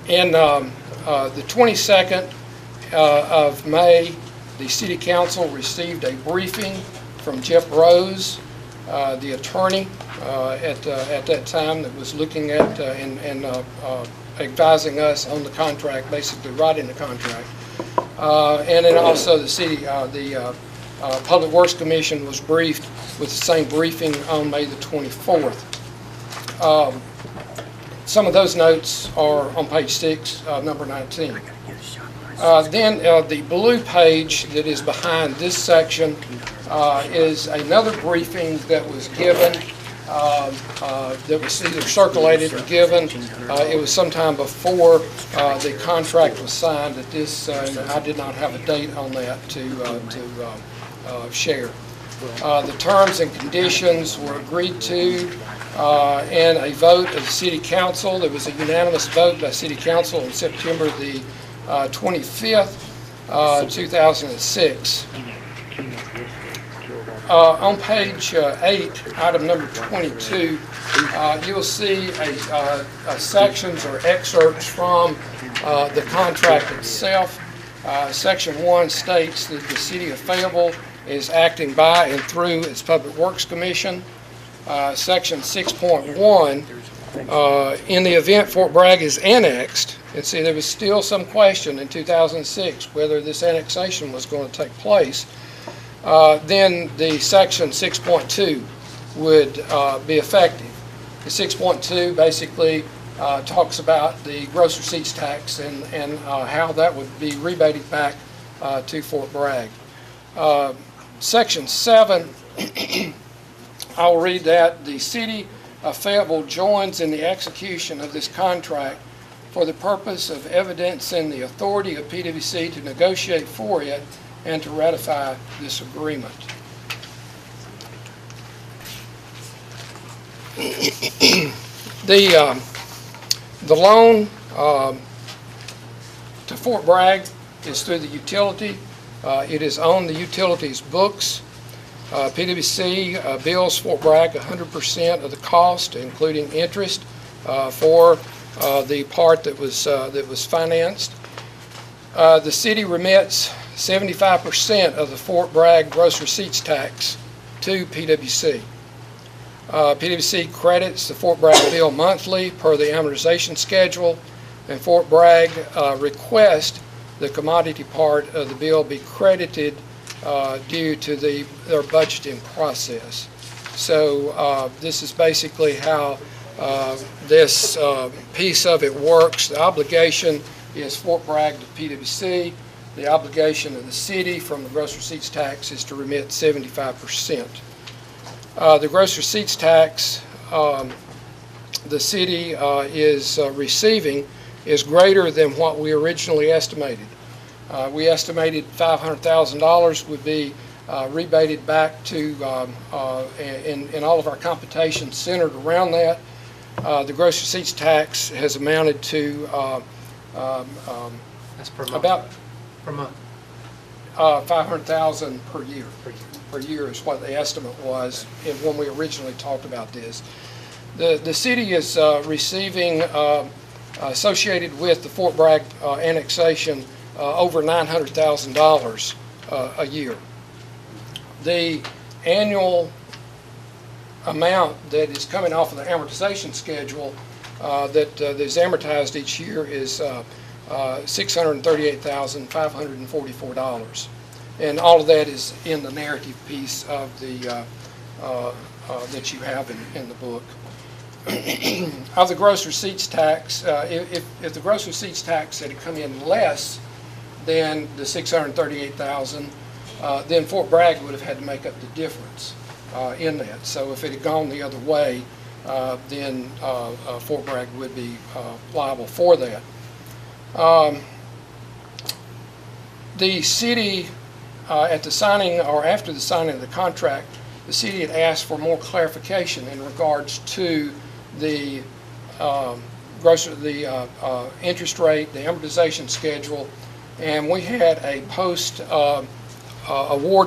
And the 22nd of May, the City Council received a briefing from Jeff Rose, the attorney at that time that was looking at and advising us on the contract, basically writing the contract. And then also the city, the Public Works Commission was briefed with the same briefing on May the 24th. Some of those notes are on page 6, number 19. Then the blue page that is behind this section is another briefing that was given, that was either circulated or given. It was sometime before the contract was signed at this, I did not have a date on that to share. The terms and conditions were agreed to and a vote of the City Council. There was a unanimous vote by City Council on September the 25th, 2006. On page 8, item number 22, you'll see sections or excerpts from the contract itself. Section 1 states that the City of Fayetteville is acting by and through its Public Works Commission. Section 6.1, in the event Fort Bragg is annexed, and see there was still some question in 2006 whether this annexation was going to take place, then the section 6.2 would be effective. The 6.2 basically talks about the gross receipts tax and how that would be rebated back to Fort Bragg. Section 7, I'll read that. The City of Fayetteville joins in the execution of this contract for the purpose of evidencing the authority of PWC to negotiate for it and to ratify this agreement. The loan to Fort Bragg is through the utility. It is on the utility's books. PWC bills Fort Bragg 100% of the cost, including interest, for the part that was financed. The city remits 75% of the Fort Bragg gross receipts tax to PWC. PWC credits the Fort Bragg bill monthly per the amortization schedule, and Fort Bragg requests the commodity part of the bill be credited due to their budgeting process. So this is basically how this piece of it works. The obligation is Fort Bragg to PWC. The obligation of the city from the gross receipts tax is to remit 75%. The gross receipts tax the city is receiving is greater than what we originally estimated. We estimated $500,000 would be rebated back to, in all of our computations centered around that. The gross receipts tax has amounted to That's per month. about Per month. 500,000 per year. Per year is what the estimate was when we originally talked about this. The city is receiving, associated with the Fort Bragg annexation, over $900,000 a year. The annual amount that is coming off of the amortization schedule that is amortized each year is $638,544. And all of that is in the narrative piece of the that you have in the book. Of the gross receipts tax, if the gross receipts tax had come in less than the $638,000, then Fort Bragg would have had to make up the difference in that. So if it had gone the other way, then Fort Bragg would be liable for that. The city, at the signing or after the signing of the contract, the city had asked for more clarification in regards to the interest rate, the amortization schedule, and we had a post-award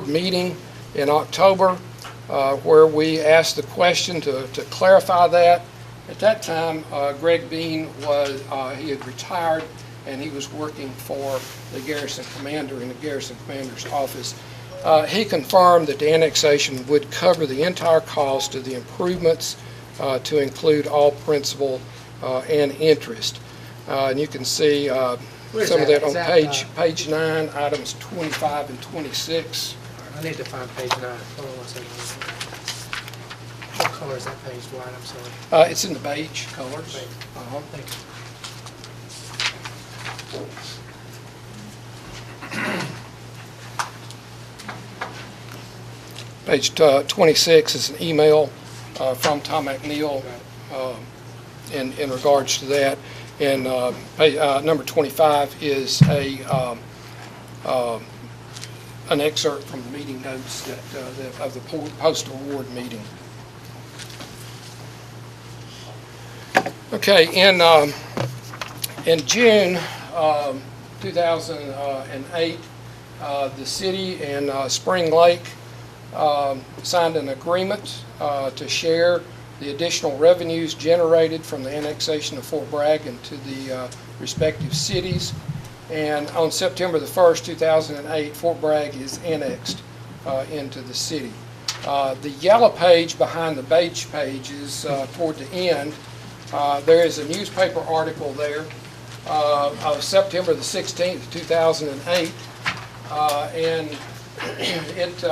meeting in October where we asked the question to clarify that. At that time, Greg Bean he had retired and he was working for the garrison commander in the garrison commander's office. He confirmed that the annexation would cover the entire cost of the improvements to include all principal and interest. And you can see some of that on page 9, items 25 and 26. I need to find page 9. Hold on one second. What color is that page, Dwight? I'm sorry. It's in the beige colors. Thank you. Page 26 is an email from Tom McNeil in regards to that. And number 25 is an excerpt from the meeting notes of the post-award meeting. Okay, in June 2008, the city and Spring Lake signed an agreement to share the additional revenues generated from the annexation of Fort Bragg into the respective cities. And on September the 1st, 2008, Fort Bragg is annexed into the city. The yellow page behind the beige pages toward the end, there is a newspaper article there of September the 16th, 2008, and it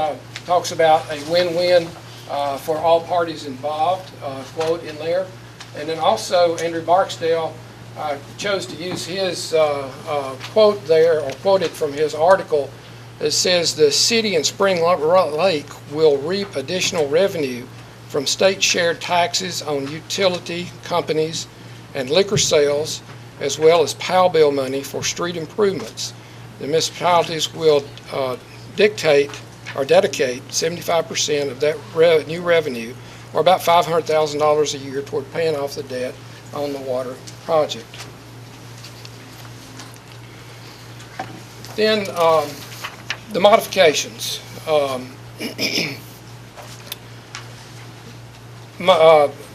talks about a win-win for all parties involved, quote in there. And then also Andrew Barksdale chose to use his quote there, or quoted from his article, that says the city and Spring Lake will reap additional revenue from state shared taxes on utility companies and liquor sales, as well as POW bill money for street improvements. The municipalities will dedicate 75% of that new revenue or about $500,000 a year toward paying off the debt on the water project. Then the modifications.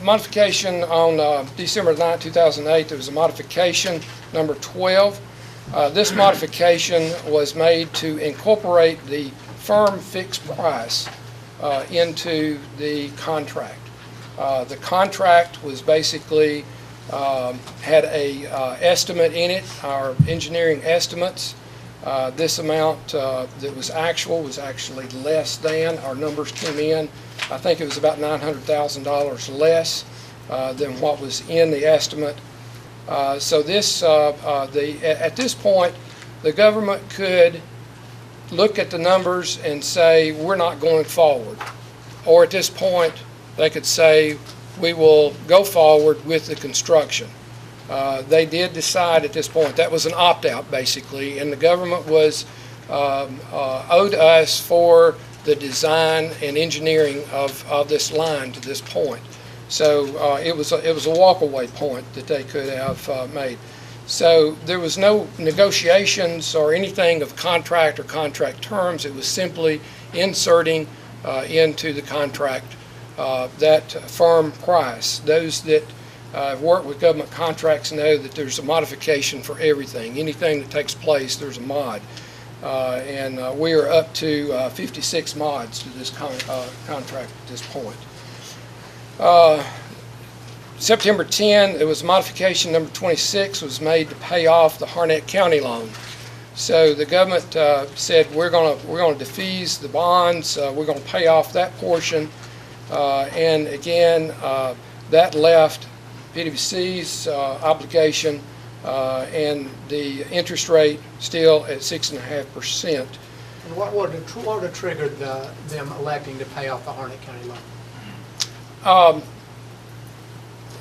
Modification on December 9, 2008, there was a modification number 12. This modification was made to incorporate the firm fixed price into the contract. The contract was basically had a estimate in it, our engineering estimates. This amount that was actually less than. Our numbers came in, I think it was about $900,000 less than what was in the estimate. So this, at this point, the government could look at the numbers and say, we're not going forward. Or at this point, they could say, we will go forward with the construction. They did decide at this point, that was an opt-out basically, and the government was owed us for the design and engineering of this line to this point. So it was a walk-away point that they could have made. So there was no negotiations or anything of contract or contract terms. It was simply inserting into the contract that firm price. Those that work with government contracts know that there's a modification for everything. Anything that takes place, there's a mod. And we are up to 56 mods to this contract at this point. September 10, there was modification number 26 was made to pay off the Harnett County loan. So the government said we're going to defease the bonds. We're going to pay off that portion. And again, that left PWC's obligation and the interest rate still at 6.5%. And what would have triggered them electing to pay off the Harnett County loan?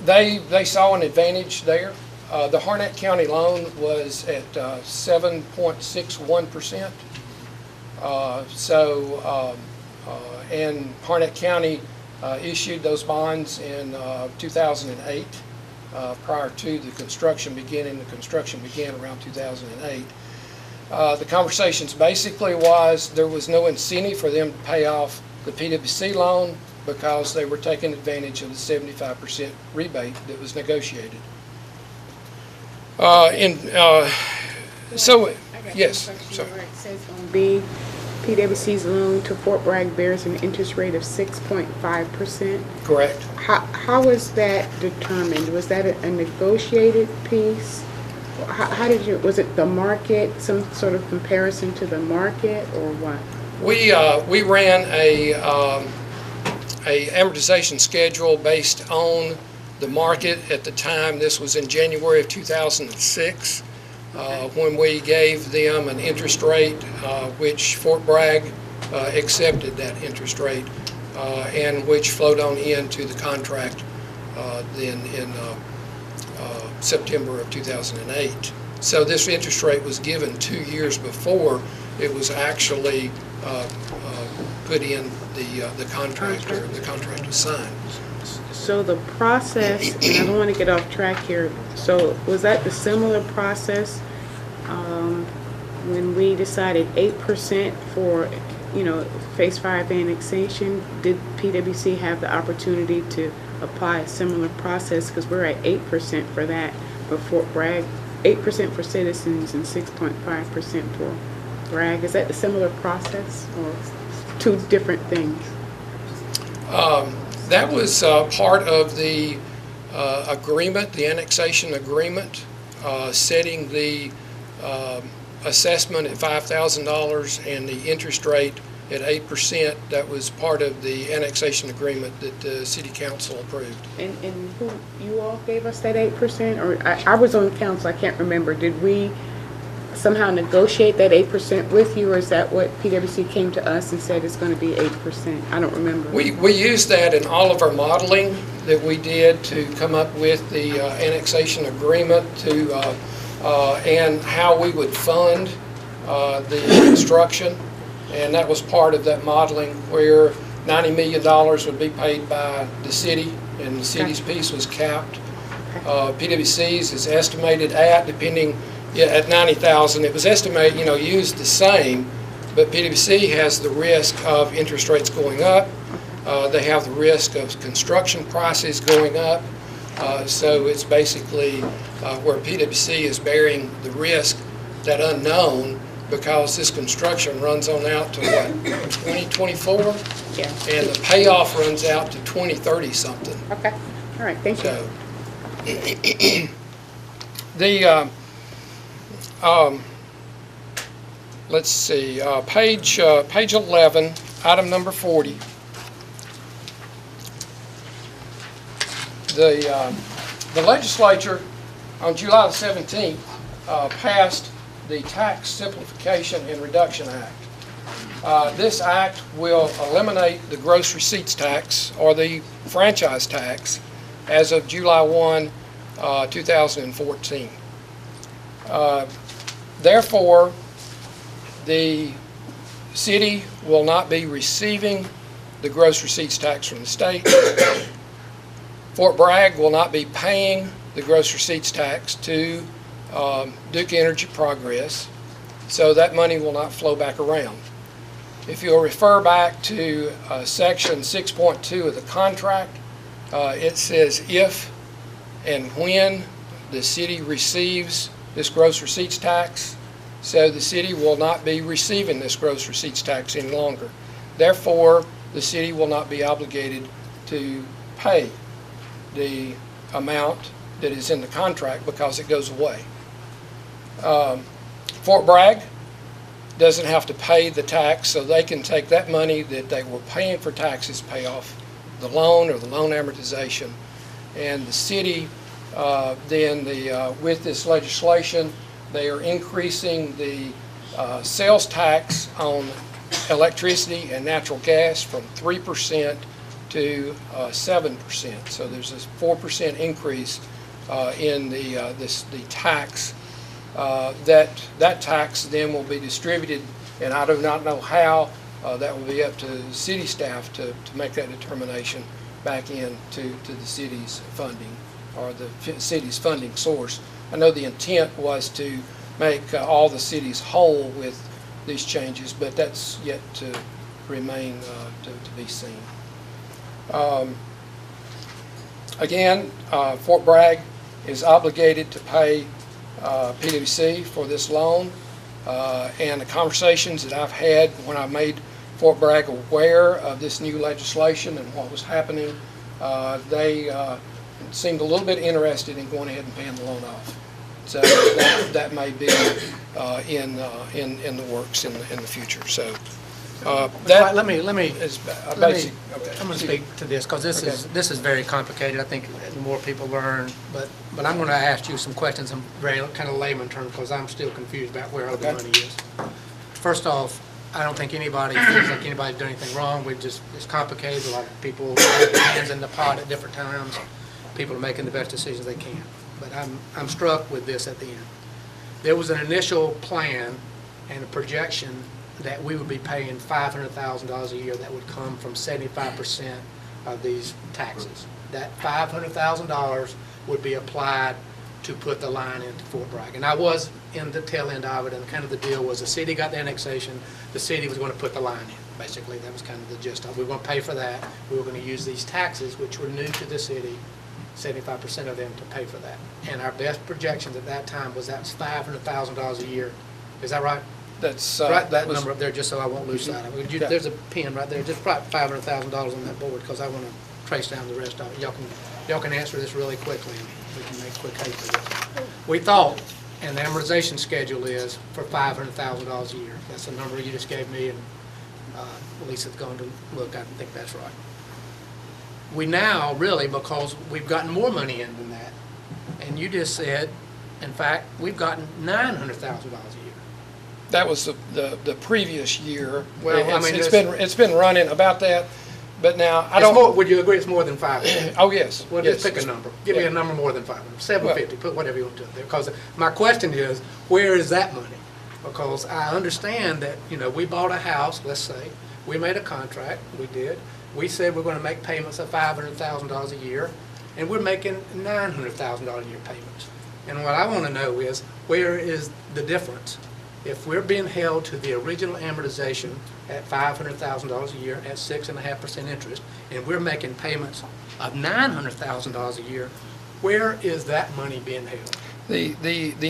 They saw an advantage there. The Harnett County loan was at 7.61%. And Harnett County issued those bonds in 2008 prior to the construction beginning. The construction began around 2008. The conversations basically was there was no incentive for them to pay off the PWC loan because they were taking advantage of the 75% rebate that was negotiated. Yes, sorry. Where it says on B, PWC's loan to Fort Bragg bears an interest rate of 6.5%. Correct. How was that determined? Was that a negotiated piece? How did you, was it the market, some sort of comparison to the market, or what? We ran a amortization schedule based on the market at the time. This was in January of 2006 when we gave them an interest rate which Fort Bragg accepted that interest rate and which flowed on into the contract then in September of 2008. So this interest rate was given 2 years before it was actually put in the contract, or the contract was signed. So the process, and I don't want to get off track here, so was that the similar process when we decided 8% for, Phase 5 annexation? Did PWC have the opportunity to apply a similar process? Because we're at 8% for that, for Fort Bragg, 8% for citizens and 6.5% for Bragg. Is that the similar process, or two different things? That was part of the agreement, the annexation agreement, setting the assessment at $5,000 and the interest rate at 8%. That was part of the annexation agreement that the City Council approved. And who, you all gave us that 8%? Or I was on council, I can't remember. Did we somehow negotiate that 8% with you, or is that what PWC came to us and said it's going to be 8%? I don't remember. We used that in all of our modeling that we did to come up with the annexation agreement to and how we would fund the construction. And that was part of that modeling where $90 million would be paid by the city, and the city's piece was capped. PWC's is estimated at, depending, at 90,000. It was estimated, used the same, but PWC has the risk of interest rates going up. They have the risk of construction prices going up. So it's basically where PWC is bearing the risk, that unknown, because this construction runs on out to what, 2024? Yeah. And the payoff runs out to 2030 something. Okay, all right, thank you. So, let's see, page 11, item number 40. The legislature on July the 17th passed the Tax Simplification and Reduction Act. This act will eliminate the gross receipts tax, or the franchise tax, as of July 1, 2014. Therefore, the city will not be receiving the gross receipts tax from the state. Fort Bragg will not be paying the gross receipts tax to Duke Energy Progress, so that money will not flow back around. If you'll refer back to section 6.2 of the contract, it says if and when the city receives this gross receipts tax, so the city will not be receiving this gross receipts tax any longer. Therefore, the city will not be obligated to pay the amount that is in the contract because it goes away. Fort Bragg doesn't have to pay the tax, so they can take that money that they were paying for taxes, pay off the loan or the loan amortization. And the city, with this legislation, they are increasing the sales tax on electricity and natural gas from 3% to 7%. So there's this 4% increase in the tax. That tax then will be distributed, and I do not know how. That will be up to city staff to make that determination back into the city's funding, or the city's funding source. I know the intent was to make all the cities whole with these changes, but that's yet to remain to be seen. Again, Fort Bragg is obligated to pay PWC for this loan, and the conversations that I've had when I made Fort Bragg aware of this new legislation and what was happening, they seemed a little bit interested in going ahead and paying the loan off. So that may be in the works in the future. So Let me. is basic. Okay. I'm going to speak to this because this is very complicated. I think the more people learn, but I'm going to ask you some questions in very kind of layman terms because I'm still confused about where all the money is. First off, I don't think anybody feels like anybody's done anything wrong. It's complicated. A lot of people have their hands in the pot at different times. People are making the best decisions they can. But I'm struck with this at the end. There was an initial plan and a projection that we would be paying $500,000 a year that would come from 75% of these taxes. That $500,000 would be applied to put the line into Fort Bragg. And I was in the tail end of it, and kind of the deal was the city got the annexation, the city was going to put the line in. Basically, that was kind of the gist of it. We were going to pay for that. We were going to use these taxes, which were new to the city, 75% of them, to pay for that. And our best projections at that time was that's $500,000 a year. Is that right? That's Write that number up there just so I won't lose sight of it. There's a pen right there. Just write $500,000 on that board because I want to trace down the rest of it. Y'all can answer this really quickly and we can make quick hay for this. We thought, and the amortization schedule is for $500,000 a year. That's the number you just gave me, and Lisa's going to look. I think that's right. We now really, because we've gotten more money in than that, and you just said, in fact, we've gotten $900,000 a year. That was the previous year. Well, I mean, it's been running about that, but now I don't. Would you agree it's more than 500? Oh yes. Well, yes, just pick a number. Give me a number more than 500. 750. Put whatever you want to there. Because my question is, where is that money? Because I understand that we bought a house. Let's say we made a contract. We did, We said we're going to make payments of $500,000 a year, and we're making $900,000 a year payments. And what I want to know is, where is the difference? If we're being held to the original amortization at $500,000 a year at 6.5% interest, and we're making payments of $900,000 a year, where is that money being held? The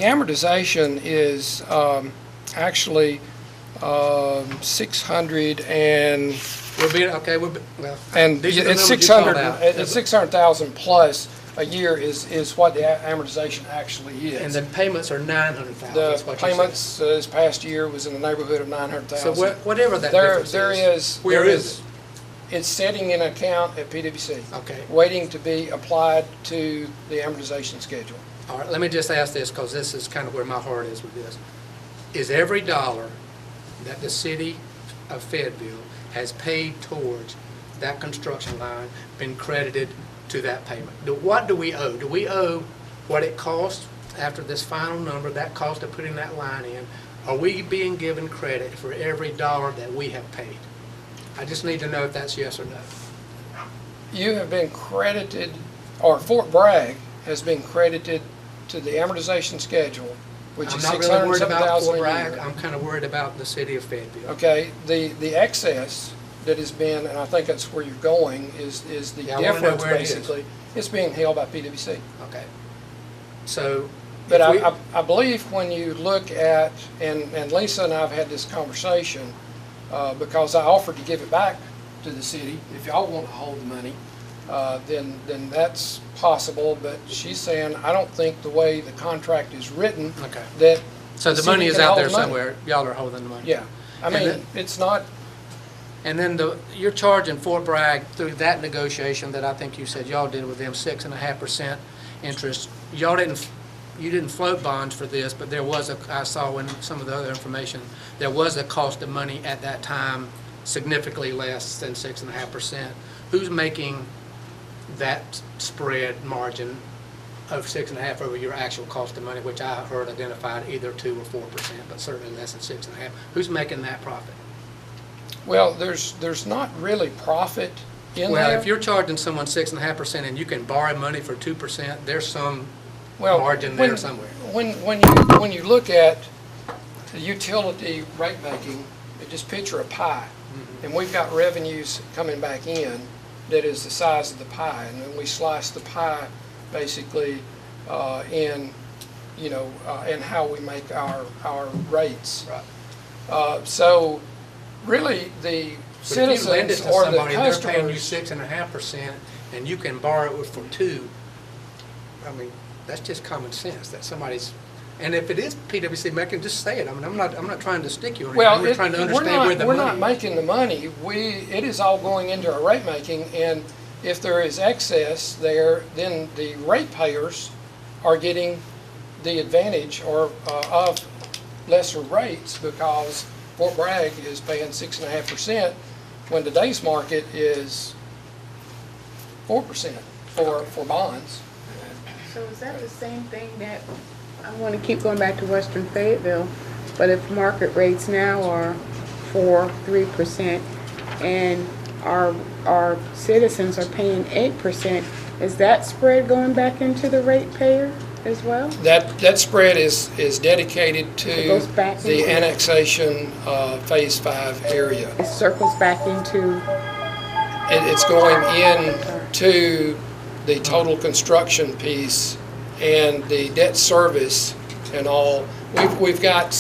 amortization is actually 600 and, We're being, okay, well, and these are the it's numbers you called 600, out. it's 600,000 plus a year is what the amortization actually And is. the payments are $900,000, that's The what you said. payments this past year was in the neighborhood of So 900,000. whatever that There, difference there is. where there is it? It's sitting in an account at PWC, Okay. waiting to be applied to the amortization schedule. All right, let me just ask this, because this is kind of where my heart is with this. Is every dollar that the city of Fayetteville has paid towards that construction line been credited to that payment? What do we owe? Do we owe what it costs after this final number, that cost of putting that line in? Are we being given credit for every dollar that we have paid? I just need to know if that's yes or no. You have been credited, or Fort Bragg has been credited to the amortization schedule, which I'm is not really worried about $607,000 Fort a Bragg, year. I'm kind of worried about the city of Fayetteville. Okay, the excess that has been, and I think that's where you're going, is the Yeah, I wanna know difference where it is. basically. It's being held by PWC. Okay. So, But if we- I believe when you look at, and Lisa and I have had this conversation, because I offered to give it back to the city, if y'all want to hold the money, then that's possible, but she's saying, I don't think the way the contract is written, Okay. that So the city money is can out hold there the money. somewhere, y'all are holding the money? Yeah, I And mean, then- it's not, And then you're charging Fort Bragg through that negotiation that I think you said y'all did with them, 6.5% interest. You didn't float bonds for this, but there was I saw in some of the other information, there was a cost of money at that time significantly less than 6.5%. Who's making that spread margin of 6.5 over your actual cost of money, which I heard identified either 2 or 4%, but certainly less than 6.5? Who's making that profit? well, there's not really profit in Well, there. if you're charging someone 6.5% and you can borrow money for 2%, there's some Well, margin there somewhere. When you look at the utility rate making, just picture a pie, and we've got revenues coming back in that is the size of the pie, and then we slice the pie basically in, in how we make our rates. Right. So really, the But if you lend it citizens to or the somebody and they're paying you customers. 6.5% and you can borrow it for 2%, I mean, that's just common sense that somebody's, and if it is PWC making, just say it. I mean, I'm not trying to stick you on Well, anything. We're trying to understand where the we're money not is. making the money. It is all going into our rate making, and if there is excess there, then the ratepayers are getting the advantage of lesser rates, because Fort Bragg is paying 6.5% when today's market is 4% for bonds. So is that the same thing that, I want to keep going back to Western Fayetteville, but if market rates now are 3%, and our citizens are paying 8%, is that spread going back into the ratepayer as well? That spread is dedicated It to goes back the into- annexation Phase 5 area. It circles back into, It's going into the total construction piece and the debt service and all. We've got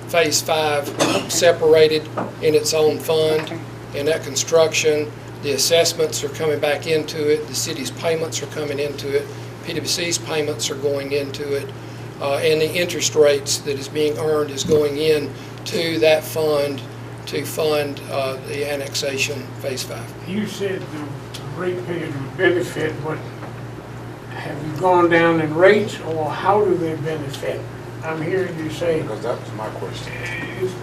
Phase 5 separated in its own fund, and that construction, the assessments are coming back into it, the city's payments are coming into it, PWC's payments are going into it, and the interest rates that is being earned is going in to that fund to fund the annexation Phase 5. You said the ratepayers would benefit, but have you gone down in rates, or how do they benefit? I'm hearing you say, Because that was my question.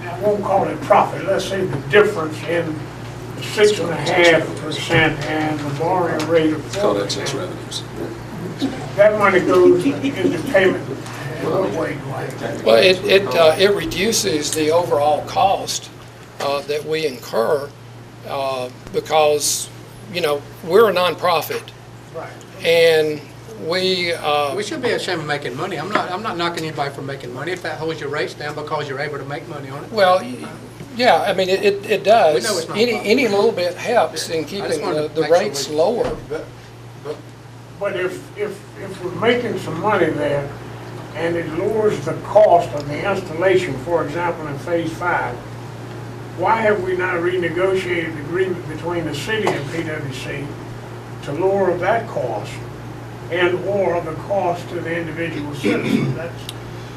I won't call it profit, let's say the difference in the 6.5% and the borrowing rate of 4%. revenues. That money goes into payment. What way do I? Well, it reduces the overall cost that we incur because, we're a nonprofit, Right. and we, We should be ashamed of making money. I'm not knocking anybody for making money if that holds your rates down because you're able to make money on it. well, yeah, I mean, it does. We know it's not Any little bit helps in I just keeping wanted to the make sure rates we- lower. But if we're making some money there, and it lowers the cost of the installation, for example, in Phase 5, why have we not renegotiated the agreement between the city and PWC to lower that cost and/or the cost to the individual citizen? That's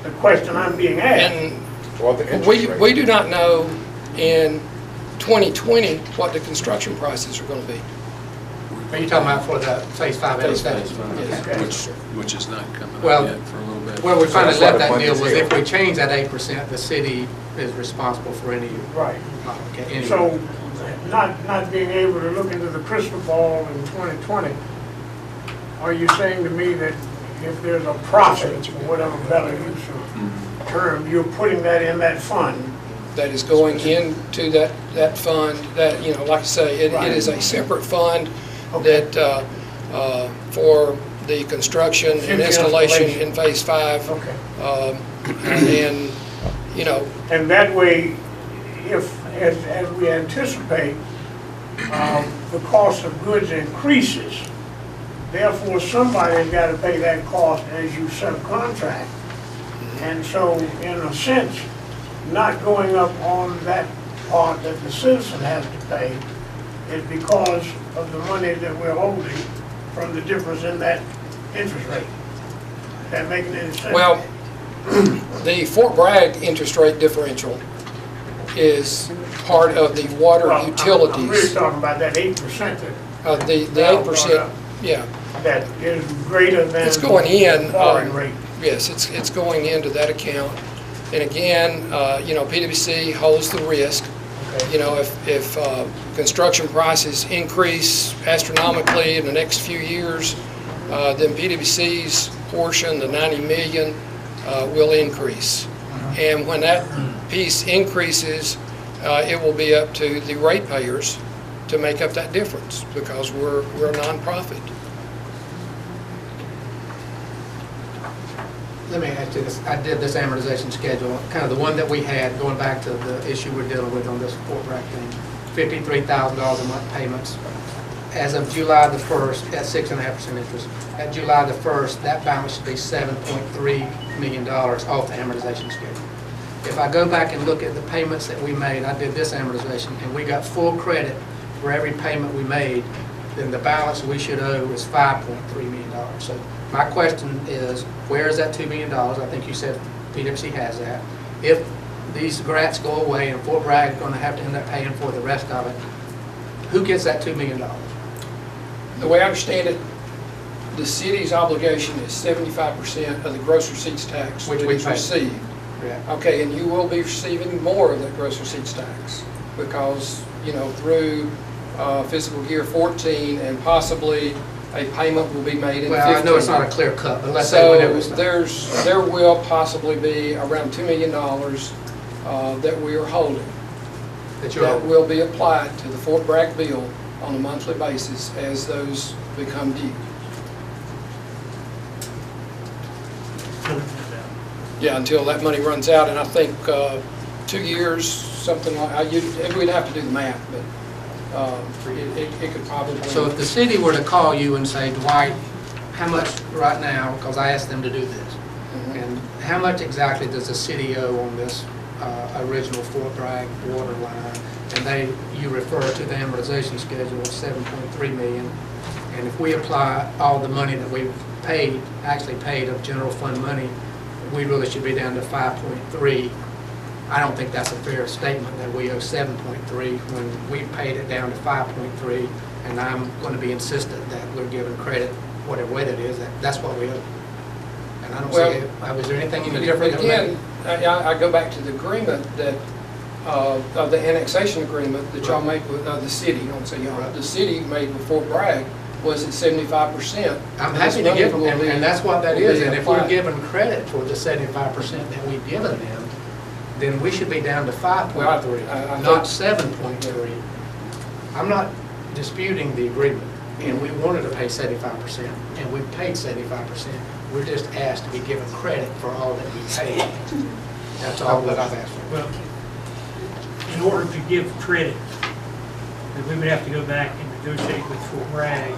the question I'm being asked. And Or the interest we rate. do not know in 2020 what the construction prices are going to be. Are you talking about for the Phase 5 intersection? Which is not coming Well, up yet for a little bit. Where we finally that's why left the that fund deal is was here. if we change that 8%, the city is responsible for any. Right. Okay, anyway. So, not being able to look into the crystal ball in 2020, are you saying to me that if there's a profit, or whatever better use of term, you're putting that in that fund? That is going into that fund, that, like I say, it is a separate fund that, for the construction and installation in Phase 5. Okay. And, And that way, as we anticipate, the cost of goods increases, therefore somebody's got to pay that cost as you subcontract. And so, in a sense, not going up on that part that the citizen has to pay is because of the money that we're holding from the difference in that interest rate. Is that making any sense? well, the Fort Bragg interest rate differential is part of the water Well, utilities. I'm really talking about that 8% The Val brought 8%, up. yeah, that is greater than it's going in, the borrowing rate. yes, it's going into that account. And again, PWC holds the risk. Okay. If construction prices increase astronomically in the next few years, then PWC's portion, the 90 million, will increase. And when that piece increases, it will be up to the ratepayers to make up that difference, because we're a nonprofit. Let me ask you this, I did this amortization schedule, kind of the one that we had, going back to the issue we're dealing with on this Fort Bragg thing, $53,000 a month payments. As of July the 1st, at 6.5% interest, at July the 1st, that balance should be $7.3 million off the amortization schedule. If I go back and look at the payments that we made, I did this amortization, and we got full credit for every payment we made, then the balance we should owe is $5.3 million. So my question is, where is that $2 million? I think you said PWC has that. If these grants go away and Fort Bragg is going to have to end up paying for the rest of it, who gets that $2 million? The way I understand it, the city's obligation is 75% of the gross receipts tax Which that we is pay. received. Yeah. Okay, and you will be receiving more of that gross receipts tax because, through fiscal year 14 and possibly a payment will be made in 15. Well, I know it's not a clear cut, but let's say whenever it's So done. there will possibly be around $2 million that we are holding That you're that will be applied to the Fort Bragg bill on a monthly basis as those become due. Yeah, until that money runs out, and I think 2 years, something like, we'd have to do the math, but it could probably. So if the city were to call you and say, Dwight, how much right now, because I asked them to do this, and how much exactly does the city owe on this original Fort Bragg water line? And you refer to the amortization schedule of $7.3 million. And if we apply all the money that we've actually paid of general fund money, we really should be down to 5.3. I don't think that's a fair statement that we owe 7.3 when we paid it down to 5.3, and I'm going to be insistent that we're giving credit, whatever way that is, that's what we owe. And I don't see it. Was there anything in the different? Again, I go back to the agreement that, of the annexation agreement that y'all made with the city, I don't say y'all, the city made with Fort Bragg was at 75%. I'm happy to give them, and that's what that is, and if we're applied. given credit for the 75% that we've given them, then we should be down to 5.3, Well, I not 7.3. I'm not disputing the agreement, and we wanted to pay 75%, and we paid 75%. We're just asked to be given credit for all that we paid. That's all that I've asked for. Well, in order to give credit, that we would have to go back and negotiate with Fort Bragg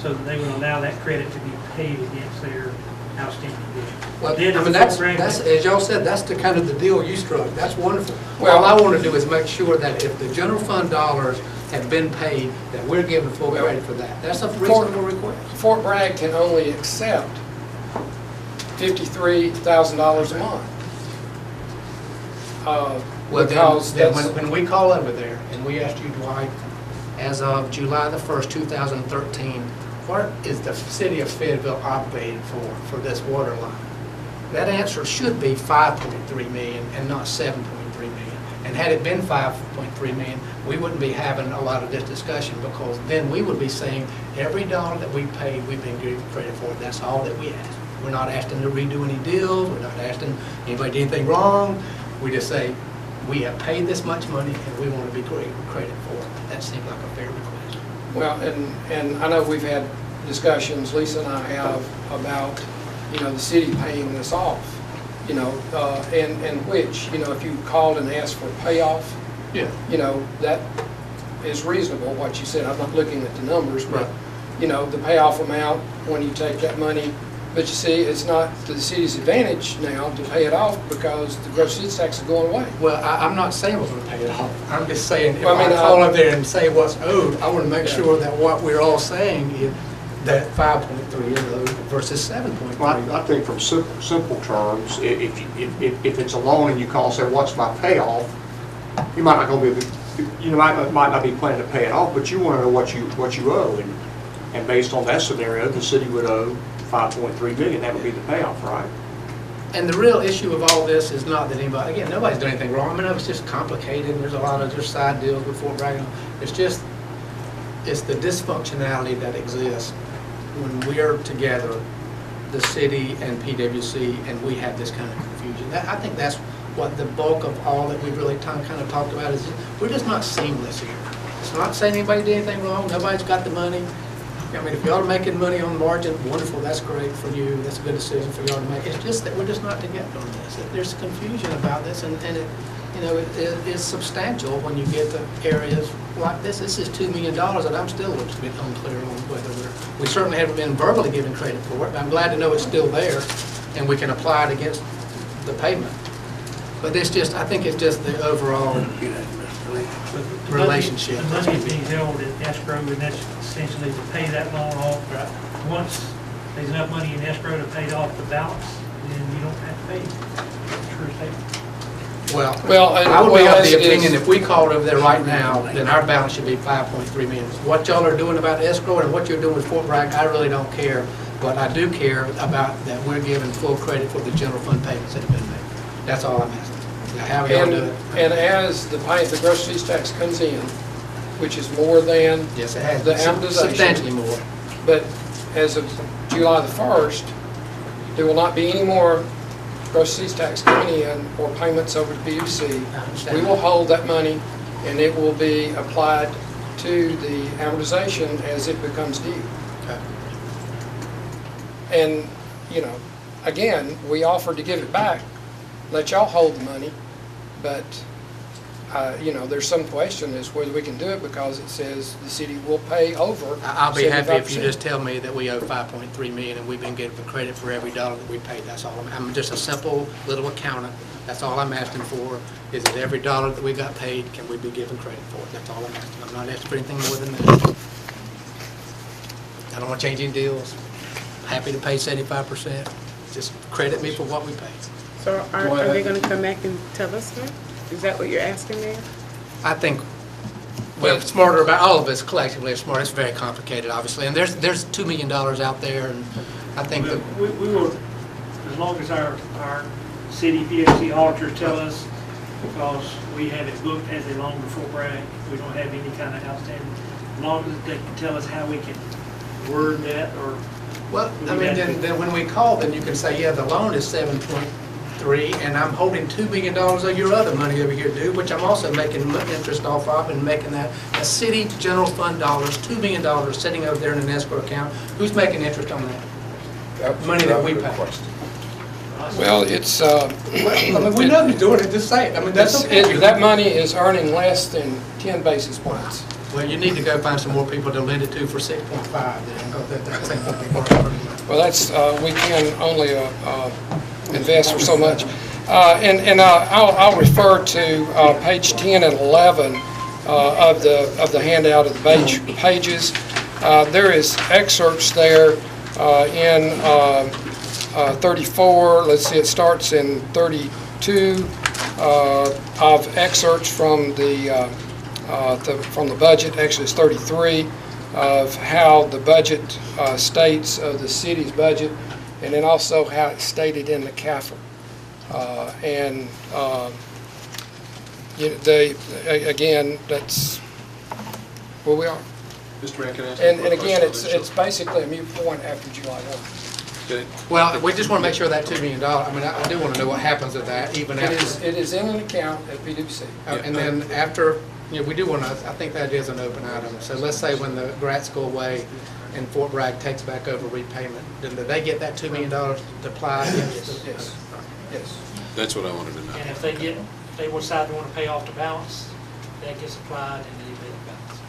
so that they would allow that credit to be paid against their outstanding debt. Well, I Then if mean, Fort Bragg- that's, as y'all said, that's the kind of the deal you struck. That's wonderful. Well- All I want to do is make sure that if the general fund dollars have been paid, that we're given full credit for that. That's a reasonable request. Fort Bragg can only accept $53,000 a month. Well, Because then that's, when we call over there and we asked you, Dwight, as of July the 1st, 2013, what is the city of Fayetteville obligated for this water line? That answer should be 5.3 million and not 7.3 million. And had it been 5.3 million, we wouldn't be having a lot of this discussion, because then we would be saying every dollar that we paid, we've been given credit for it. That's all that we ask. We're not asking to redo any deals. We're not asking anybody to do anything wrong. We just say, we have paid this much money and we want to be given credit for it. That seems like a fair request. well, and I know we've had discussions, Lisa and I have, about, the city paying this off, and which, if you called and asked for a payoff, Yeah. That is reasonable, what you said. I'm not looking at the numbers, but, Right. The payoff amount, when you take that money, but you see, it's not to the city's advantage now to pay it off because the gross receipts tax is going away. Well, I'm not saying we're going to pay it off. I'm just saying, if Well, I mean, I call up there and say what's owed, I want to make Yeah. sure that what we're all saying is that 5.3 is owed versus 7.3. Well, I think from simple terms, if it's a loan and you call and say, what's my payoff, you might not going to be, you might not be planning to pay it off, but you want to know what you owe. And based on that scenario, the city would owe 5.3 million. That would be the payoff, right? And the real issue of all this is not that anybody, again, nobody's done anything wrong. I mean, it's just complicated. There's a lot of just side deals with Fort Bragg. It's the dysfunctionality that exists when we're together, the city and PWC, and we have this kind of confusion. I think that's what the bulk of all that we've really kind of talked about is, we're just not seamless here. It's not saying anybody did anything wrong. Nobody's got the money. I mean, if y'all are making money on the margin, wonderful, that's great for you, that's a good decision for y'all to make. It's just that we're just not together on this. There's confusion about this, and it is substantial when you get to areas like this. This is $2 million that I'm still a little bit unclear on whether we certainly haven't been verbally given credit for it, but I'm glad to know it's still there, and we can apply it against the payment. But it's just, I think it's just the overall relationship. The money is being held in escrow, and that's essentially to pay that loan off. Right. Once there's enough money in escrow to pay off the balance, then you don't have to pay it. True statement. Well, and- I would be well, of the as it opinion, is- if we called over there right now, then our balance should be 5.3 million. What y'all are doing about escrow and what you're doing with Fort Bragg, I really don't care. But I do care about that we're giving full credit for the general fund payments that have been made. That's all I'm asking. Now, how y'all And, do it? and as the gross receipts tax comes in, which is more than Yes, it has. the amortization. Substantially more. But as of July the 1st, there will not be any more gross receipts tax coming in or payments over to PUC. I understand. We will hold that money, and it will be applied to the amortization as it becomes due. Okay. And, again, we offered to give it back, let y'all hold the money, but, there's some question as whether we can do it because it says the city will pay over I'll be happy if you 75%. just tell me that we owe 5.3 million and we've been getting credit for every dollar that we paid. That's all. I'm just a simple little accountant. That's all I'm asking for, is that every dollar that we got paid, can we be given credit for it? That's all I'm asking. I'm not asking for anything more than that. I don't want to change any deals. Happy to pay 75%. Just credit me for what we paid. So are they gonna come back and tell us that? Is that what you're asking there? I think we're smarter about, all of us collectively are smart. It's very complicated, obviously. And there's $2 million out there, and I think that We will, as long as our city PFC auditors tell us, because we have it booked as a loan before Bragg, we don't have any kind of outstanding, as long as they can tell us how we can word that or. well, I mean, then when we call, then you can say, yeah, the loan is 3, and I'm holding $2 million of your other money over here due, which I'm also making interest off of and making that a city general fund dollars, $2 million sitting over there in an escrow account. Who's making interest on that? Money that we pay. Well, it's, I mean, we know who's doing it, just say it. I mean, that's okay. that money is earning less than 10 basis points. Well, you need to go find some more people to lend it to for 6.5 then, because that thing won't be working pretty much. Well, that's, we can only invest for so much. I'll refer to page 10 and 11 of the handout of the pages. There is excerpts there in 34, let's see, it starts in 32 of excerpts from the budget. Actually, it's 33 of how the budget states the city's budget, and then also how it's stated in the CAFR. Again, that's where we are. Mr. Mayor, can I ask And a again, question on it's basically a moot point after July 1. this? Well, we just want to make sure that $2 million, I mean, I do want to know what happens with that, even after. It is in an account at PWC. And then after, you know, we do want to, I think that is an open item. So let's say when the grants go away and Fort Bragg takes back over repayment, then do they get that $2 million to apply? Yes. That's what I wanted to know. And if they decide they want to pay off the balance, that gets applied and they pay the balance.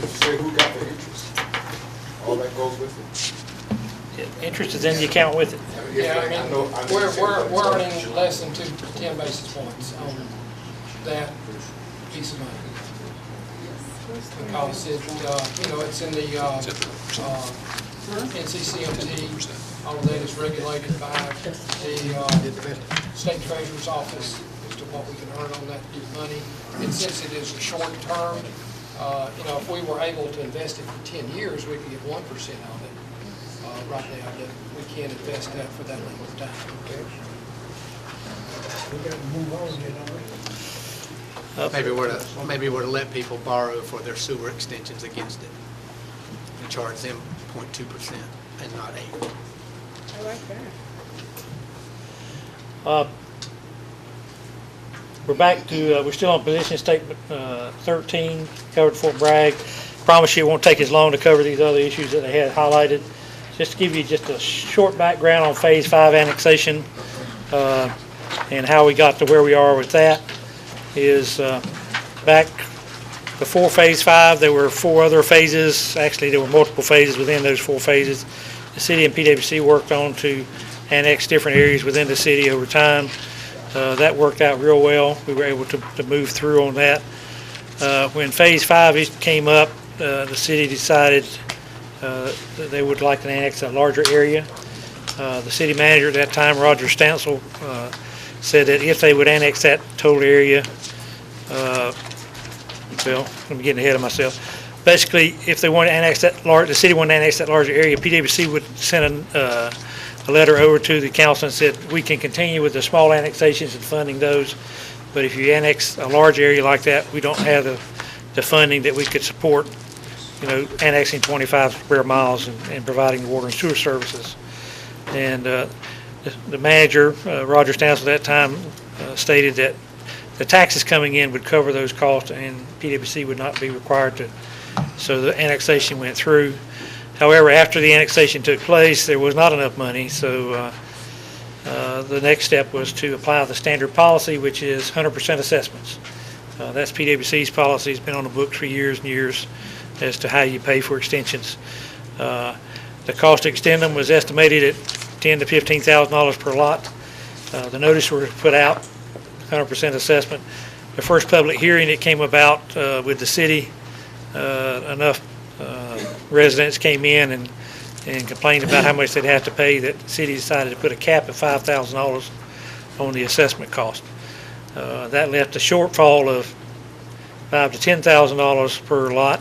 Say who got the interest? All that goes with it? Interest is in the account with it. Yeah, I mean, we're earning less than 10 basis points on that piece of money. Because it, you know, it's in the NCCMT, all of that is regulated by the state treasurer's office as to what we can earn on that money. And since it is a short term, you know, if we were able to invest it for 10 years, we could get 1% of it. Right now, but we can't invest that for that length of time. Okay. We got to move on here, don't we? Maybe we're to let people borrow for their sewer extensions against it and charge them 0.2% and not 8%. I like that. We're back to, we're still on position statement 13, covered Fort Bragg. Promise you it won't take as long to cover these other issues that I had highlighted. Just to give you just a short background on Phase 5 annexation and how we got to where we are with that is back before Phase 5, there were 4 other phases. Actually, there were multiple phases within those 4 phases. The city and PWC worked on to annex different areas within the city over time. That worked out real well. We were able to move through on that. When Phase 5 came up, the city decided that they would like to annex a larger area. The city manager at that time, Roger Stansel, said that if they would annex that total area, well, I'm getting ahead of myself. Basically, if they wanted to annex that the city wanted to annex that larger area, PWC would send a letter over to the council and said, we can continue with the small annexations and funding those, but if you annex a large area like that, we don't have the funding that we could support, you know, annexing 25 square miles and providing water and sewer services. And the manager, Roger Stansel, at that time stated that the taxes coming in would cover those costs and PWC would not be required to. So the annexation went through. However, after the annexation took place, there was not enough money, so the next step was to apply the standard policy, which is 100% assessments. That's PWC's policy. It's been on the books for years and years as to how you pay for extensions. The cost to extend them was estimated at $10,000 to $15,000 per lot. The notice was put out, 100% assessment. The first public hearing that came about with the city, enough residents came in and complained about how much they'd have to pay, that the city decided to put a cap of $5,000 on the assessment cost. That left a shortfall of $5,000 to $10,000 per lot,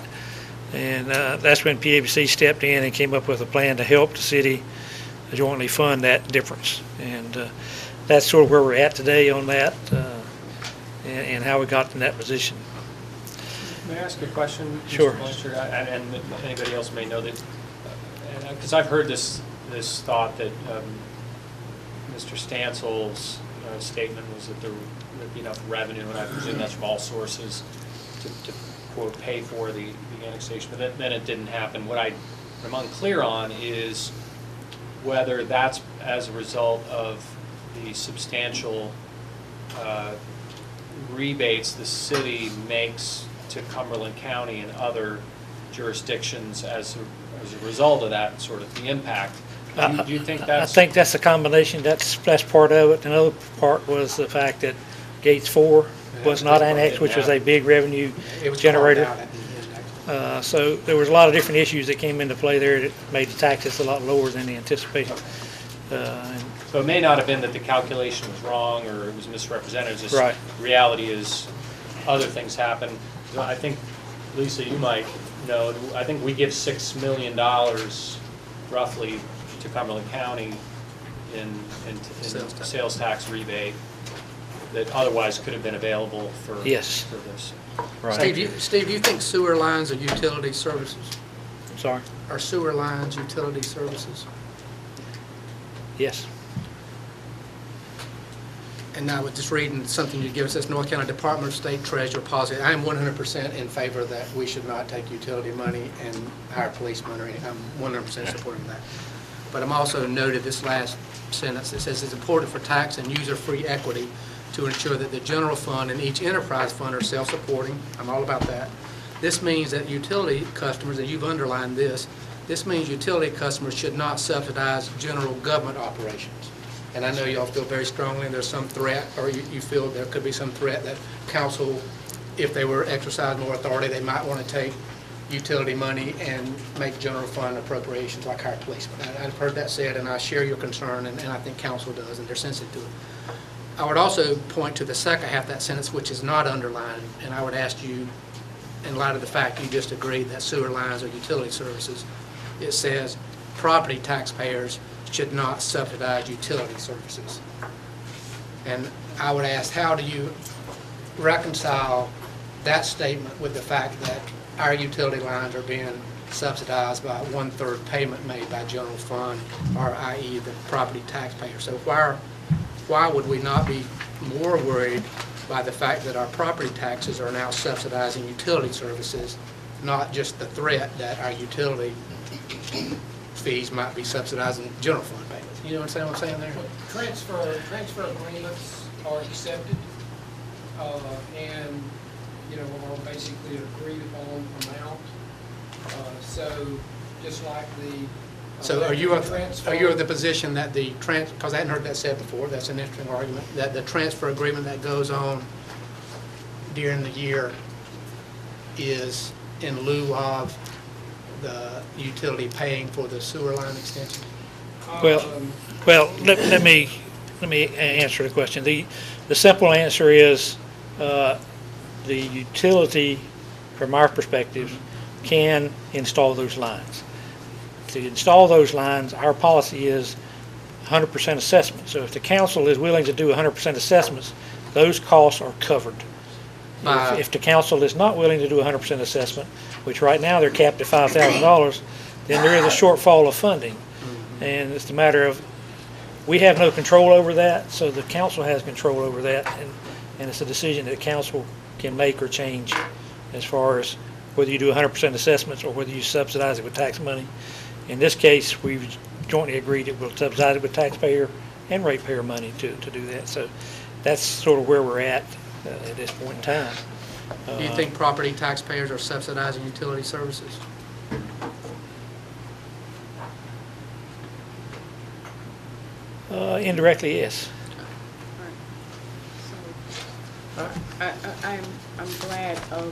and that's when PWC stepped in and came up with a plan to help the city jointly fund that difference. And that's sort of where we're at today on that and how we got in that position. May I ask a question? Sure. Mr. Blanchard? And anybody else may know that, because I've heard this this thought that Mr. Stansel's statement was that there would be enough revenue, and I presume that's from all sources, to quote, pay for the annexation, but then it didn't happen. What I'm unclear on is whether that's as a result of the substantial rebates the city makes to Cumberland County and other jurisdictions as a result of that, sort of the impact. Do you think that's? I think that's a combination. That's part of it. Another part was the fact that Gates 4 was not annexed, which was a big revenue generator. So there was a lot of different issues that came into play there that made the taxes a lot lower than the anticipation. So it may not have been that the calculation was wrong or it was misrepresented. It's just Right. reality is other things happen. I think, Lisa, you might know, I think we give $6 million roughly to Cumberland County in sales tax rebate that otherwise could have been available for, Yes. for this. Right. Steve, do you think sewer lines are utility services? I'm sorry. Are sewer lines utility services? Yes. And I was just reading something you give us, says North Carolina Department of State Treasurer policy. I am 100% in favor that we should not take utility money and hire policemen or anything. I'm 100% supporting that. But I'm also noted this last sentence that says it's important for tax and user-free equity to ensure that the general fund and each enterprise fund are self-supporting. I'm all about that. This means that utility customers, and you've underlined this means utility customers should not subsidize general government operations. And I know y'all feel very strongly there's some threat, or you feel there could be some threat that council, if they were exercising more authority, they might want to take utility money and make general fund appropriations like hire policemen. I've heard that said, and I share your concern, and I think council does, and they're sensitive to it. I would also point to the second half of that sentence, which is not underlined, and I would ask you, in light of the fact you just agreed that sewer lines are utility services, it says property taxpayers should not subsidize utility services. And I would ask, how do you reconcile that statement with the fact that our utility lines are being subsidized by 1/3 payment made by general fund, or i.e. the property taxpayer? So why would we not be more worried by the fact that our property taxes are now subsidizing utility services, not just the threat that our utility fees might be subsidizing general fund payments? You know what I'm saying there? Transfer agreements are accepted, and, are basically agreed upon amount. So just like the. So are you of the position that because I hadn't heard that said before, that's an interesting argument, that the transfer agreement that goes on during the year is in lieu of the utility paying for the sewer line extension? Well, let me answer the question. The simple answer is the utility, from our perspective, can install those lines. To install those lines, our policy is 100% assessment. So if the council is willing to do 100% assessments, those costs are covered. If the council is not willing to do 100% assessment, which right now they're capped at $5,000, then there is a shortfall of funding. And it's a matter of, we have no control over that, so the council has control over that, and it's a decision that the council can make or change as far as whether you do 100% assessments or whether you subsidize it with tax money. In this case, we've jointly agreed that we'll subsidize it with taxpayer and ratepayer money to do that. So that's sort of where we're at this point in time. Do you think property taxpayers are subsidizing utility services? Indirectly, yes. I'm glad of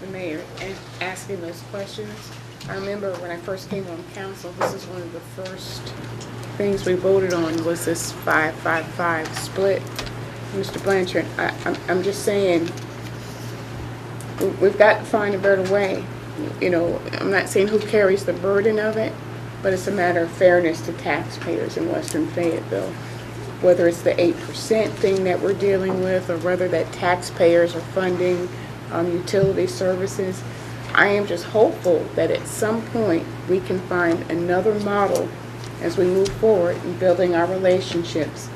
the mayor asking those questions. I remember when I first came on council, this is one of the first things we voted on was this 5-5-5 split. Mr. Blanchard, I'm just saying, we've got to find a better way. I'm not saying who carries the burden of it, but it's a matter of fairness to taxpayers in Western Fayetteville. Whether it's the 8% thing that we're dealing with, or whether that taxpayers are funding utility services, I am just hopeful that at some point we can find another model as we move forward in building our relationships,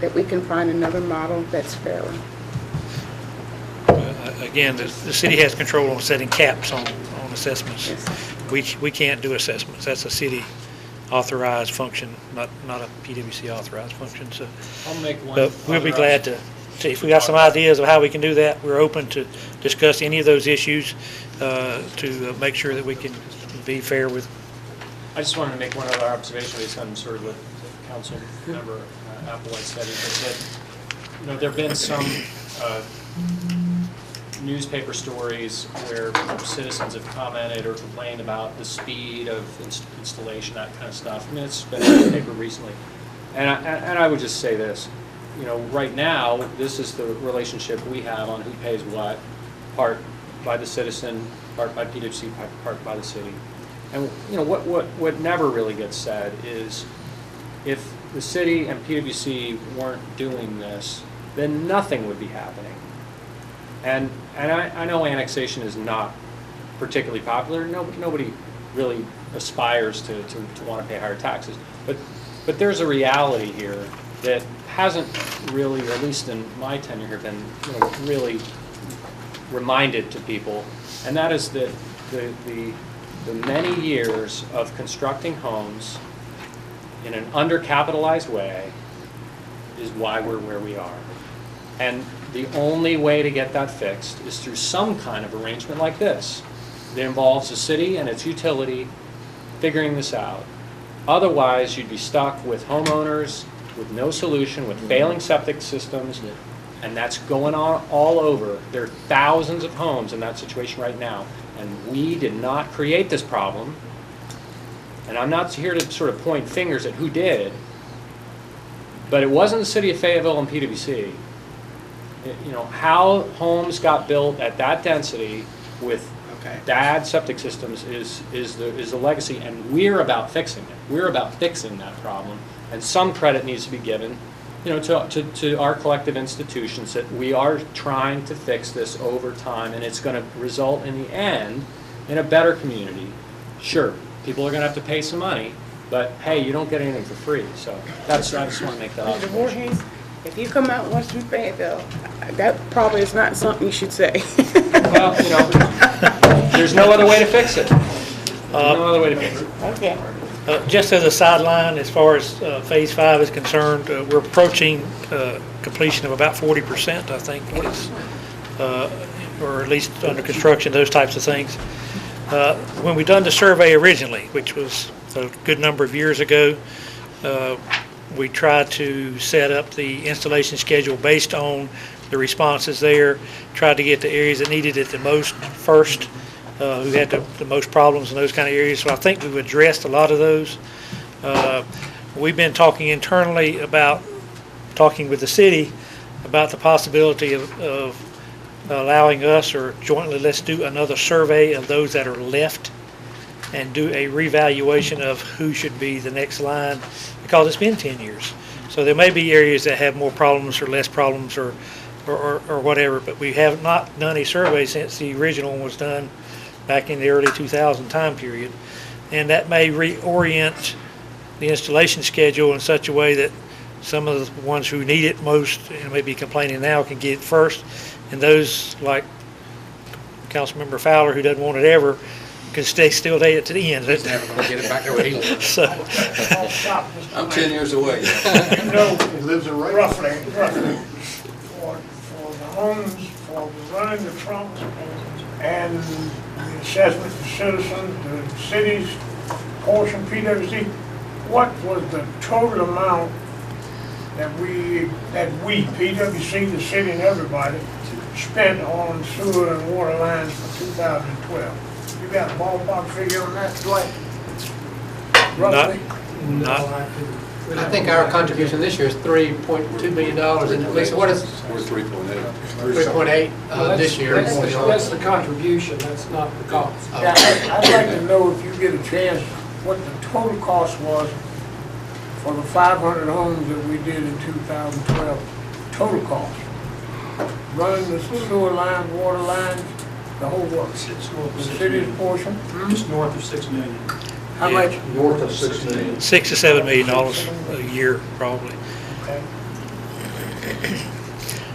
that we can find another model that's fairer. Again, the city has control on setting caps on assessments. Yes. We can't do assessments. That's a city authorized function, not a PWC authorized function. So, I'll make one. but we'll be glad to, if we got some ideas of how we can do that, we're open to discuss any of those issues to make sure that we can be fair with. I just wanted to make one other observation based on sort of what Council Member Applewhite said. Is that, there have been some newspaper stories where citizens have commented or complained about the speed of installation, that kind of stuff. I mean, it's been in the paper recently. And I would just say this, right now, this is the relationship we have on who pays what, part by the citizen, part by PWC, part by the city. And what never really gets said is, if the city and PWC weren't doing this, then nothing would be happening. And I know annexation is not particularly popular. Nobody really aspires to want to pay higher taxes. But there's a reality here that hasn't really, or at least in my tenure here, been really reminded to people, and that is that the many years of constructing homes in an undercapitalized way is why we're where we are. And the only way to get that fixed is through some kind of arrangement like this that involves the city and its utility figuring this out. Otherwise, you'd be stuck with homeowners with no solution, with failing septic systems, and that's going on all over. There are thousands of homes in that situation right now, and we did not create this problem. And I'm not here to sort of point fingers at who did, but it wasn't the city of Fayetteville and PWC. How homes got built at that density with bad septic systems is the legacy, and we're about fixing it. We're about fixing that problem, and some credit needs to be given, to our collective institutions that we are trying to fix this over time, and it's going to result in the end in a better community. Sure, people are going to have to pay some money, but hey, you don't get anything for free. So I just want to make that Mr. Voorhees, if you come out west from Fayetteville, that probably is not something you should say. Well, there's no other way to fix it. No other way to fix it. Okay. Just as a sideline, as far as Phase 5 is concerned, we're approaching completion of about 40%, I think, or at least under construction, those types of things. When we done the survey originally, which was a good number of years ago, we tried to set up the installation schedule based on the responses there, tried to get the areas that needed it the most first, who had the most problems in those kind of areas. So I think we've addressed a lot of those. We've been talking internally about, talking with the city about the possibility of allowing us, or jointly, let's do another survey of those that are left and do a revaluation of who should be the next line, because it's been 10 years. So there may be areas that have more problems or less problems or whatever, but we have not done a survey since the original one was done back in the early 2000 time period. And that may reorient the installation schedule in such a way that some of the ones who need it most and may be complaining now can get it first, and those like Councilmember Fowler, who doesn't want it ever, can still stay it to the end. He's never going to get it back the way he lives. So, I'm 10 years away. He lives in roughly, for the homes, for running the trunks, and the assessment to citizens, the city's portion, PWC, what was the total amount that we, PWC, the city and everybody, spent on sewer and water lines for 2012? You got a ballpark figure on that, Dwight? Roughly? I think our contribution this year is $3.2 million, and Lisa, what is? We're 3.8. 3.8 this year. That's the contribution, that's not the cost. Yeah, I'd like to know, if you get a chance, what the total cost was for the 500 homes that we did in 2012, total cost. Running the sewer lines, water lines, The whole works. It's north of The 6 city's million. portion, Just north of 6 million. how Yeah. much? North of 6 million. $6 to $7 million a year, probably. Okay.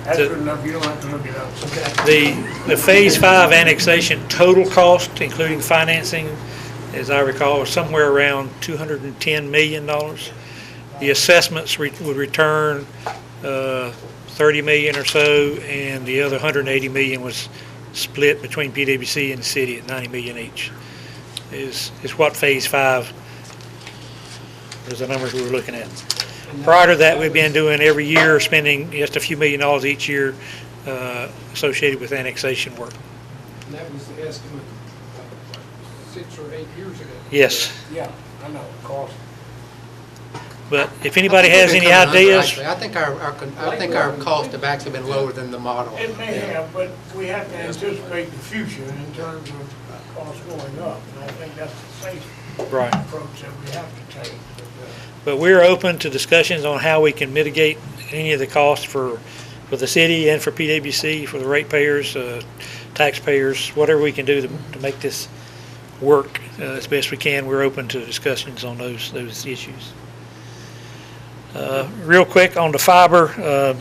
That's The- good enough, you don't have to look it up. Okay. The Phase 5 annexation total cost, including financing, as I recall, was somewhere around $210 million. The assessments would return 30 million or so, and the other 180 million was split between PWC and the city at 90 million each. Is what Phase 5 is the numbers we were looking at. Prior to that, we've been doing every year, spending just a few $1 million each year associated with annexation work. And that was the estimate 6 or 8 years ago. Yes, Yeah, I know, of course. but if anybody has any Coming under, ideas, actually. I think our costs have actually been lower than the model. It may have, but we have to anticipate the future in terms of costs going up. And I think that's the safe right. approach that we have to take. But we're open to discussions on how we can mitigate any of the costs for the city and for PWC, for the ratepayers, taxpayers, whatever we can do to make this work as best we can. We're open to discussions on those issues. Real quick on the fiber,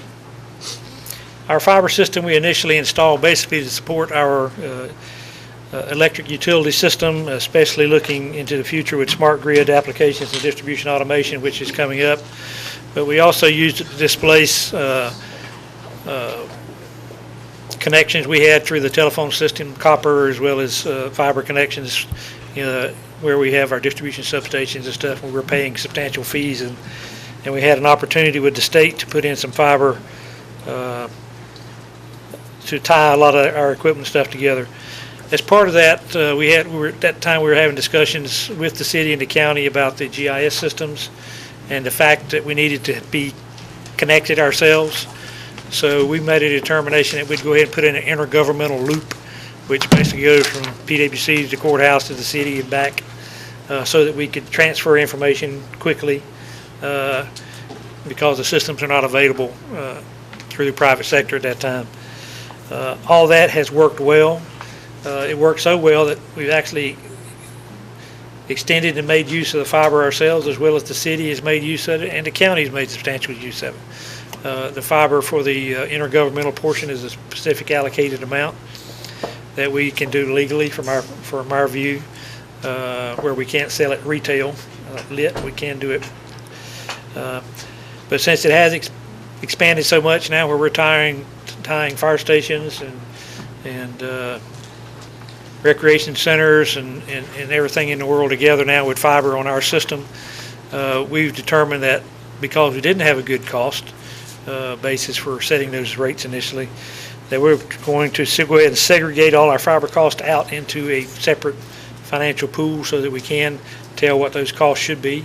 our fiber system we initially installed basically to support our electric utility system, especially looking into the future with smart grid applications and distribution automation, which is coming up. But we also used it to displace connections we had through the telephone system, copper, as well as fiber connections, where we have our distribution substations and stuff, where we're paying substantial fees. And we had an opportunity with the state to put in some fiber to tie a lot of our equipment stuff together. As part of that, at that time we were having discussions with the city and the county about the GIS systems and the fact that we needed to be connected ourselves. So we made a determination that we'd go ahead and put in an intergovernmental loop, which basically goes from PWC to the courthouse to the city and back, so that we could transfer information quickly, because the systems are not available through the private sector at that time. All that has worked well. It worked so well that we've actually extended and made use of the fiber ourselves, as well as the city has made use of it, and the county has made substantial use of it. The fiber for the intergovernmental portion is a specific allocated amount that we can do legally from our view, where we can't sell it retail lit. We can do it, but since it has expanded so much now, where we're tying fire stations and recreation centers and everything in the world together now with fiber on our system, we've determined that because we didn't have a good cost basis for setting those rates initially, that we're going to go ahead and segregate all our fiber costs out into a separate financial pool so that we can tell what those costs should be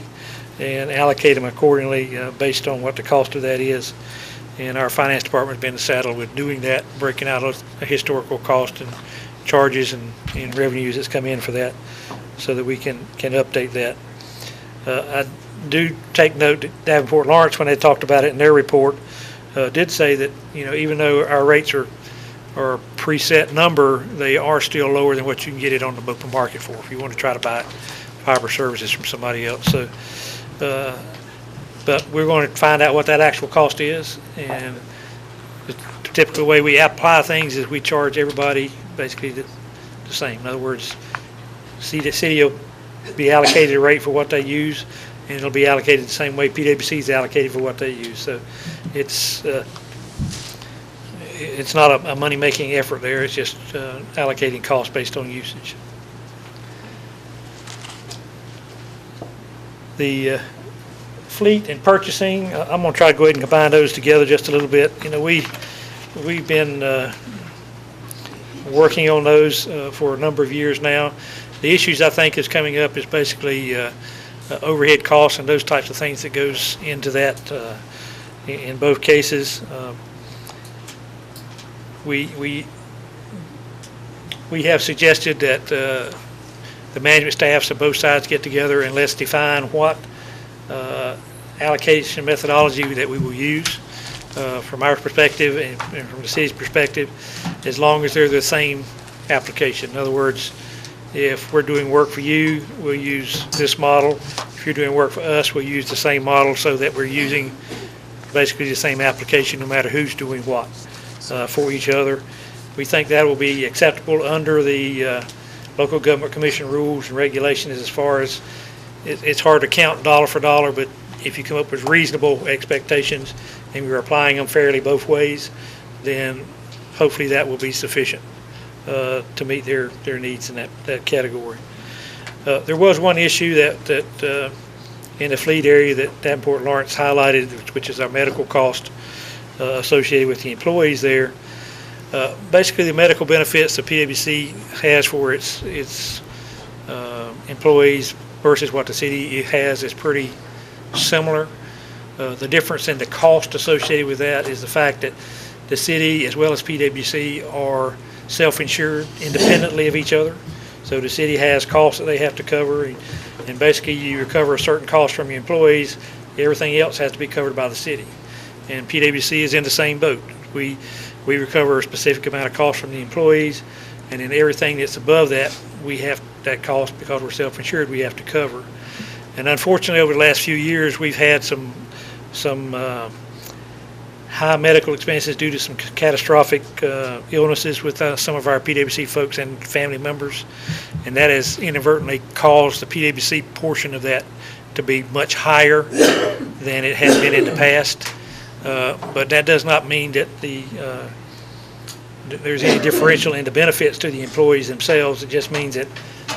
and allocate them accordingly based on what the cost of that is. And our finance department's been saddled with doing that, breaking out a historical cost and charges and revenues that's come in for that, so that we can update that. I do take note that DavenportLawrence, when they talked about it in their report, did say that, even though our rates are a preset number, they are still lower than what you can get it on the open market for if you want to try to buy fiber services from somebody else. So, but we're going to find out what that actual cost is, and the typical way we apply things is we charge everybody basically the same. In other words, the city will be allocated a rate for what they use, and it'll be allocated the same way PWC is allocated for what they use. So it's not a money-making effort there. It's just allocating costs based on usage. The fleet and purchasing, I'm going to try to go ahead and combine those together just a little bit. We've been working on those for a number of years now. The issues I think is coming up is basically overhead costs and those types of things that goes into that in both cases. We have suggested that the management staffs of both sides get together and let's define what allocation methodology that we will use from our perspective and from the city's perspective, as long as they're the same application. In other words, if we're doing work for you, we'll use this model. If you're doing work for us, we'll use the same model so that we're using basically the same application no matter who's doing what for each other. We think that will be acceptable under the local government commission rules and regulations as far as it's hard to count dollar for dollar, but if you come up with reasonable expectations and we're applying them fairly both ways, then hopefully that will be sufficient to meet their needs in that category. There was one issue that in the fleet area that DavenportLawrence highlighted, which is our medical cost associated with the employees there. Basically, the medical benefits the PWC has for its employees versus what the city has is pretty similar. The difference in the cost associated with that is the fact that the city as well as PWC are self-insured independently of each other. So the city has costs that they have to cover, and basically you recover a certain cost from your employees. Everything else has to be covered by the city. And PWC is in the same boat. We recover a specific amount of cost from the employees, and then everything that's above that, we have that cost because we're self-insured, we have to cover. And unfortunately, over the last few years, we've had some high medical expenses due to some catastrophic illnesses with some of our PWC folks and family members, and that has inadvertently caused the PWC portion of that to be much higher than it has been in the past. But that does not mean that there's any differential in the benefits to the employees themselves. It just means that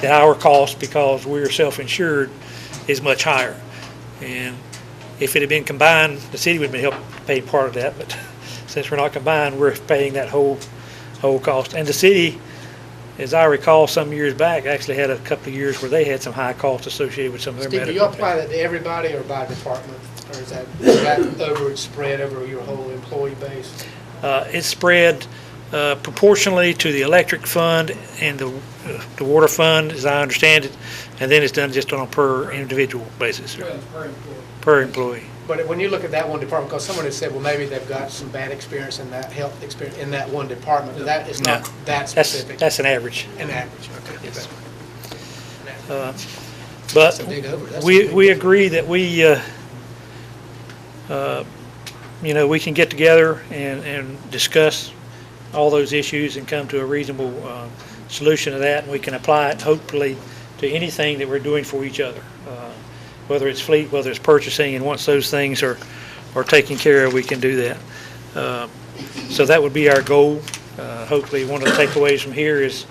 our cost, because we're self-insured, is much higher. And if it had been combined, the city would have been helping pay part of that, but since we're not combined, we're paying that whole cost. And the city, as I recall, some years back, actually had a couple of years where they had some high costs associated with some of their Steve, medical. do you apply that to everybody or by department? Or is that spread over your whole employee base? It's spread proportionally to the electric fund and the water fund, as I understand it, and then it's done just on a per individual basis. Per employee. But when you look at that one department, because someone has said, well, maybe they've got some bad experience in that health experience in that one department, but that is not that specific. That's an average. An average, okay. Yes. But we agree that we we can get together and discuss all those issues and come to a reasonable solution to that, and we can apply it hopefully to anything that we're doing for each other, whether it's fleet, whether it's purchasing, and once those things are taken care of, we can do that. So that would be our goal. Hopefully one of the takeaways from here is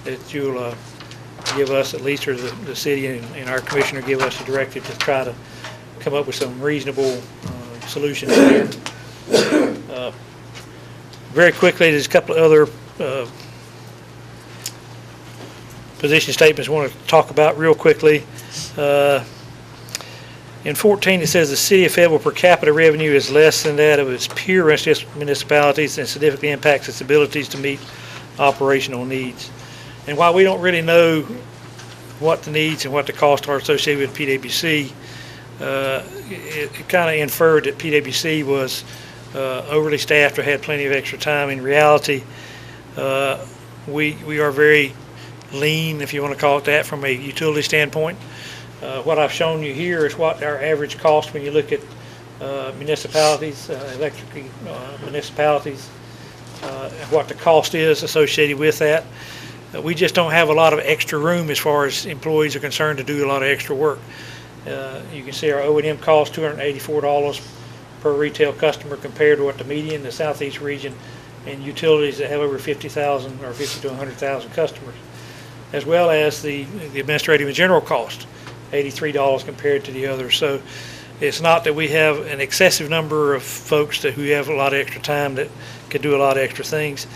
that you'll give us, at least, or the city and our commissioner give us a directive to try to come up with some reasonable solutions here. Very quickly, there's a couple of other position statements I want to talk about real quickly. In 14, it says the city of Fayetteville per capita revenue is less than that of its peer municipalities and significantly impacts its abilities to meet operational needs. And while we don't really know what the needs and what the costs are associated with PWC, it kind of inferred that PWC was overly staffed or had plenty of extra time. In reality, we are very lean, if you want to call it that, from a utility standpoint. What I've shown you here is what our average cost when you look at municipalities, electric municipalities, what the cost is associated with that. We just don't have a lot of extra room as far as employees are concerned to do a lot of extra work. You can see our O&M cost $284 per retail customer compared to what the median in the southeast region and utilities that have over 50,000 or 50 to 100,000 customers, as well as the administrative and general cost, $83 compared to the others. So it's not that we have an excessive number of folks who have a lot of extra time that could do a lot of extra things.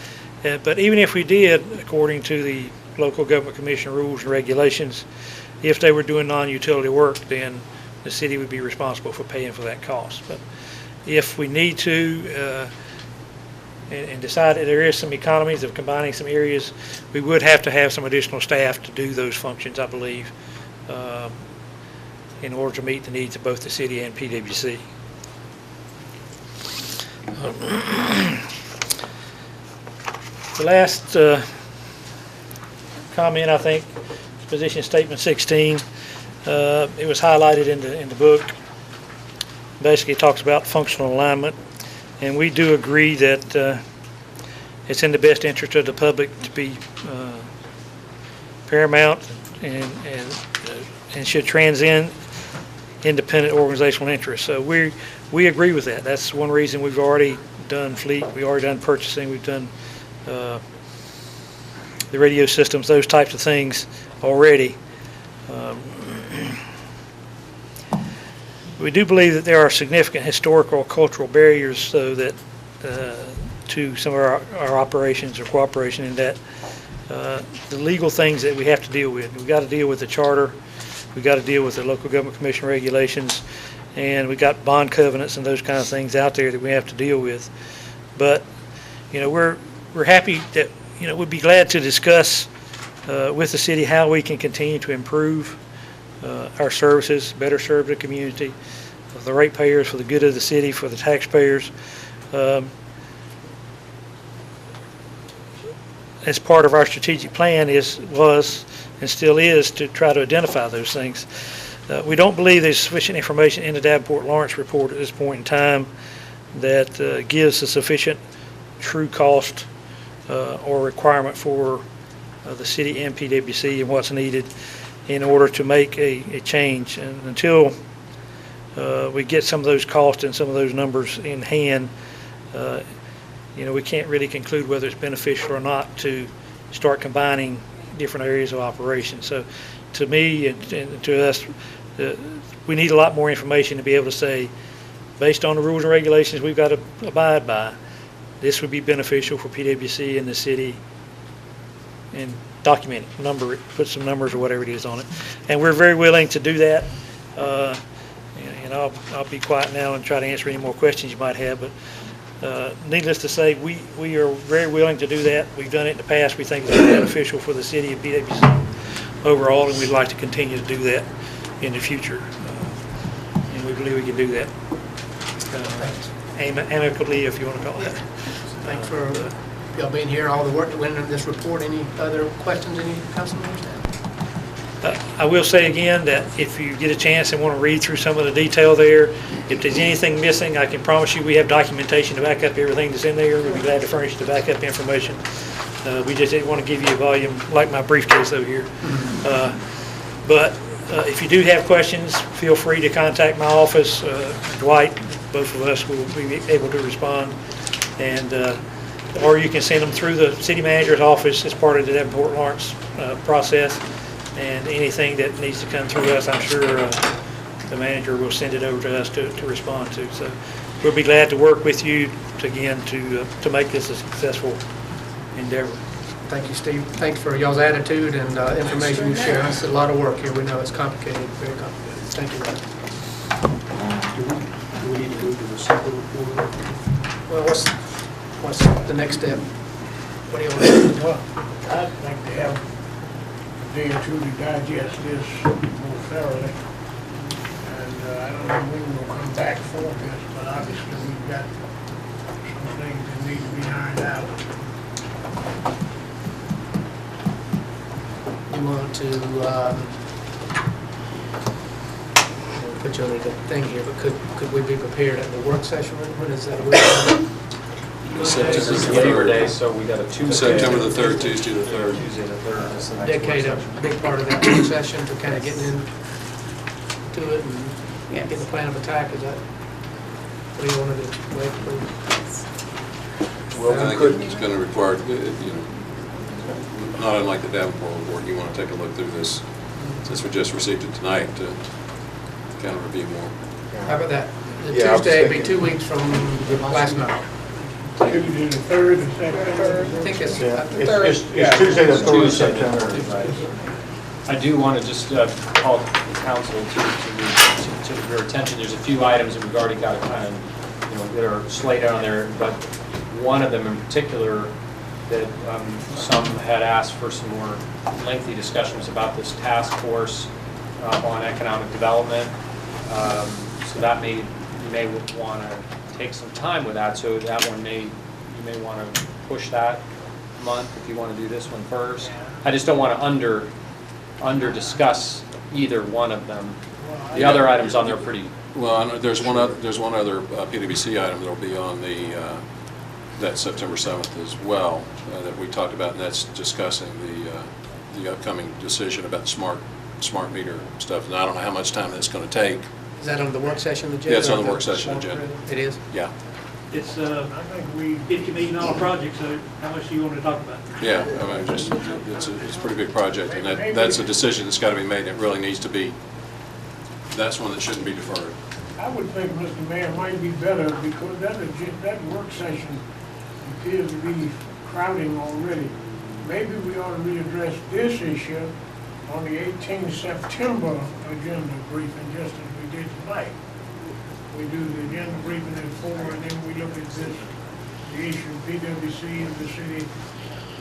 But even if we did, according to the local government commission rules and regulations, if they were doing non-utility work, then the city would be responsible for paying for that cost. But if we need to and decide that there is some economies of combining some areas, we would have to have some additional staff to do those functions, I believe, in order to meet the needs of both the city and PWC. The last comment, I think, position statement 16. It was highlighted in the book. Basically, it talks about functional alignment, and we do agree that it's in the best interest of the public to be paramount and should transcend independent organizational interests. So we agree with that. That's one reason we've already done fleet, we've already done purchasing, we've done the radio systems, those types of things already. We do believe that there are significant historical or cultural barriers, though, that to some of our operations or cooperation, in that the legal things that we have to deal with. We've got to deal with the charter, we've got to deal with the local government commission regulations, and we've got bond covenants and those kind of things out there that we have to deal with. But, you know, we're happy that, you know, we'd be glad to discuss with the city how we can continue to improve our services, better serve the community, for the ratepayers, for the good of the city, for the taxpayers. As part of our strategic plan was and still is to try to identify those things. We don't believe there's sufficient information in the Davenport-Lawrence report at this point in time that gives a sufficient true cost or requirement for the city and PWC and what's needed in order to make a change. And until we get some of those costs and some of those numbers in hand, you know, we can't really conclude whether it's beneficial or not to start combining different areas of operation. So to me and to us, we need a lot more information to be able to say, based on the rules and regulations we've got to abide by, this would be beneficial for PWC and the city, and document it, number it, put some numbers or whatever it is on it. And we're very willing to do that. And I'll be quiet now and try to answer any more questions you might have, but needless to say, we are very willing to do that. We've done it in the past. We think it's been beneficial for the city and PWC overall, and we'd like to continue to do that in the future. And we believe we can do that amicably, if you want to call it that. Thanks for y'all being here, all the work that went into this report. Any other questions any council members have? I will say again that if you get a chance and want to read through some of the detail there, if there's anything missing, I can promise you we have documentation to back up everything that's in there. We'll be glad to furnish the backup information. We just didn't want to give you a volume like my briefcase over here. But if you do have questions, feel free to contact my office. Dwight, both of us will be able to respond. And or you can send them through the city manager's office as part of the Davenport-Lawrence process. And anything that needs to come through us, I'm sure the manager will send it over to us to respond to. So we'll be glad to work with you to make this a successful endeavor. Thank you, Steve. Thanks for y'all's attitude and information you share. It's a lot of work here. We know it's complicated, very complicated. Thank you. Do we need to move to the simple report? Well, what's the next step? What do you want to do? Well, I'd like to have a day or two to digest this more thoroughly. And I don't know when we'll come back for this, but obviously we've got some things that need to be ironed out. You want to put you on a good thing here, but could we be prepared at the work session? When is that? Labor Day, so we got a Tuesday. September the 3rd, Tuesday the 3rd. Tuesday the 3rd is the next Dedicate a work session. big part of that work session to kind of getting into it and getting the plan of attack. Is that what do you want to do? Wait, please. Well, I think it's going to require, not unlike the Davenport report, you want to take a look through this, since we just received it tonight, to kind of review more. How about that? The Yeah, I was Tuesday would be thinking- 2 weeks from last night. Tuesday the 3rd and September. I think it's the Yeah, 3rd. it's Tuesday the 3rd of Tuesday the September. 3rd, right. I do want to just call the council to your attention. There's a few items that we've already got kind of, that are slated on there, but one of them in particular that some had asked for some more lengthy discussions about this task force on economic development. So that you may want to take some time with that. So that one you may want to push that month, if you want to do this one first. I just don't want to under-discuss either one of them. The other items on there are pretty, Well, I know there's one other PWC item that'll be on that September 7th as well, that we talked about, and that's discussing the upcoming decision about smart meter stuff. And I don't know how much time that's going to take. Is that on the work session agenda? Yeah, it's on the work session agenda. It is? Yeah. It's a $50 million project, so how much do you want to talk about? Yeah, I mean, it's a pretty big project, and that's a decision that's got to be made, and it really needs to be, that's one that shouldn't be deferred. I would think, Mr. Mayor, it might be better because that work session appears to be crowding already. Maybe we ought to readdress this issue on the 18th September agenda briefing, just as we did tonight. We do the agenda briefing at 4, and then we look at this, the issue of PWC and the city.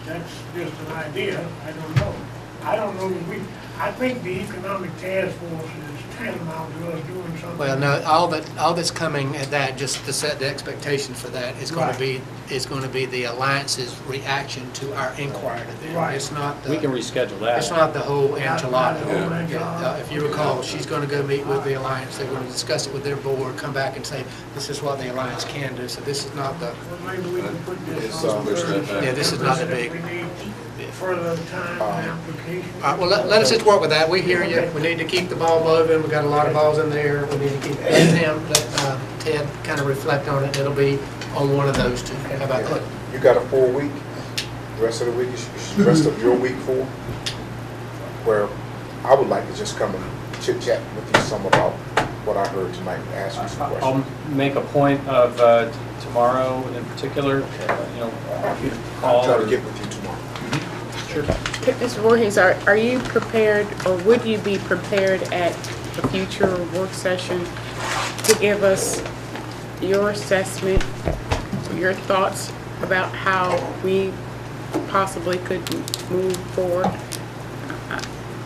That's just an idea. I don't know. I don't know that I think the economic task force is tantamount to us doing something. Well, no, all that's coming at that, just to set the expectation for that, is going to be, the Alliance's reaction to our inquiry to them. Right. It's not we can reschedule that. It's not the whole enchilada. Yeah. If you recall, she's going to go meet with the Alliance, they're going to discuss it with their board, come back and say, this is what the Alliance can do, so this is not the, Well, maybe we can put this It's, on push that Thursday. back. yeah, this is not a big. We need further time and application. All right, well, let us just work with that, we hear you, we need to keep the ball moving, we've got a lot of balls in the air, we need to keep, let Ted kind of reflect on it, it'll be on one of those two. How about that? You got a full week, the rest of the week, the rest of your week full, where I would like to just come and chit chat with you some about what I heard tonight and ask you some I'll questions. make a point of tomorrow in particular, if you call. I'll try to or- get with you tomorrow. Sure. Mr. Voorhees, are you prepared, or would you be prepared at a future work session to give us your assessment, your thoughts about how we possibly could move forward?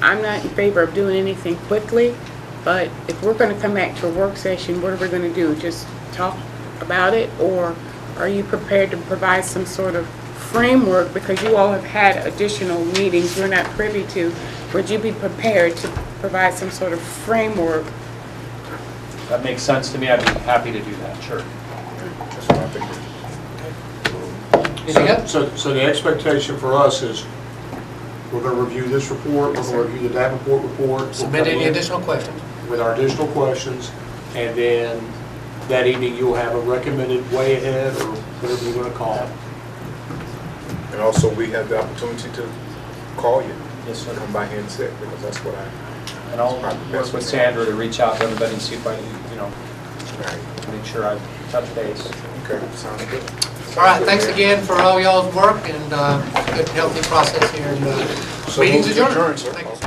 I'm not in favor of doing anything quickly, but if we're going to come back to a work session, what are we going to do? Just talk about it, or are you prepared to provide some sort of framework, because you all have had additional meetings we're not privy to? Would you be prepared to provide some sort of framework? That makes sense to me, I'd be happy to do that, sure. That's what I think. Anything else? So the expectation for us is, we're going to review this report, we're going to review the Davenport report. we'll Submit come any in additional questions. with our additional questions, and then that evening you'll have a recommended way ahead, or whatever you're going to call it. And also, we have the opportunity to call you, Yes, sir. come by here and sit, because that's what And I'll work with Sandra to reach out to everybody and see if I, right. make sure I touch base. Okay, sounds good. All right, thanks again for all y'all's work and good, healthy process here, and So meeting's moved adjourned. adjourned, sir. Thank you.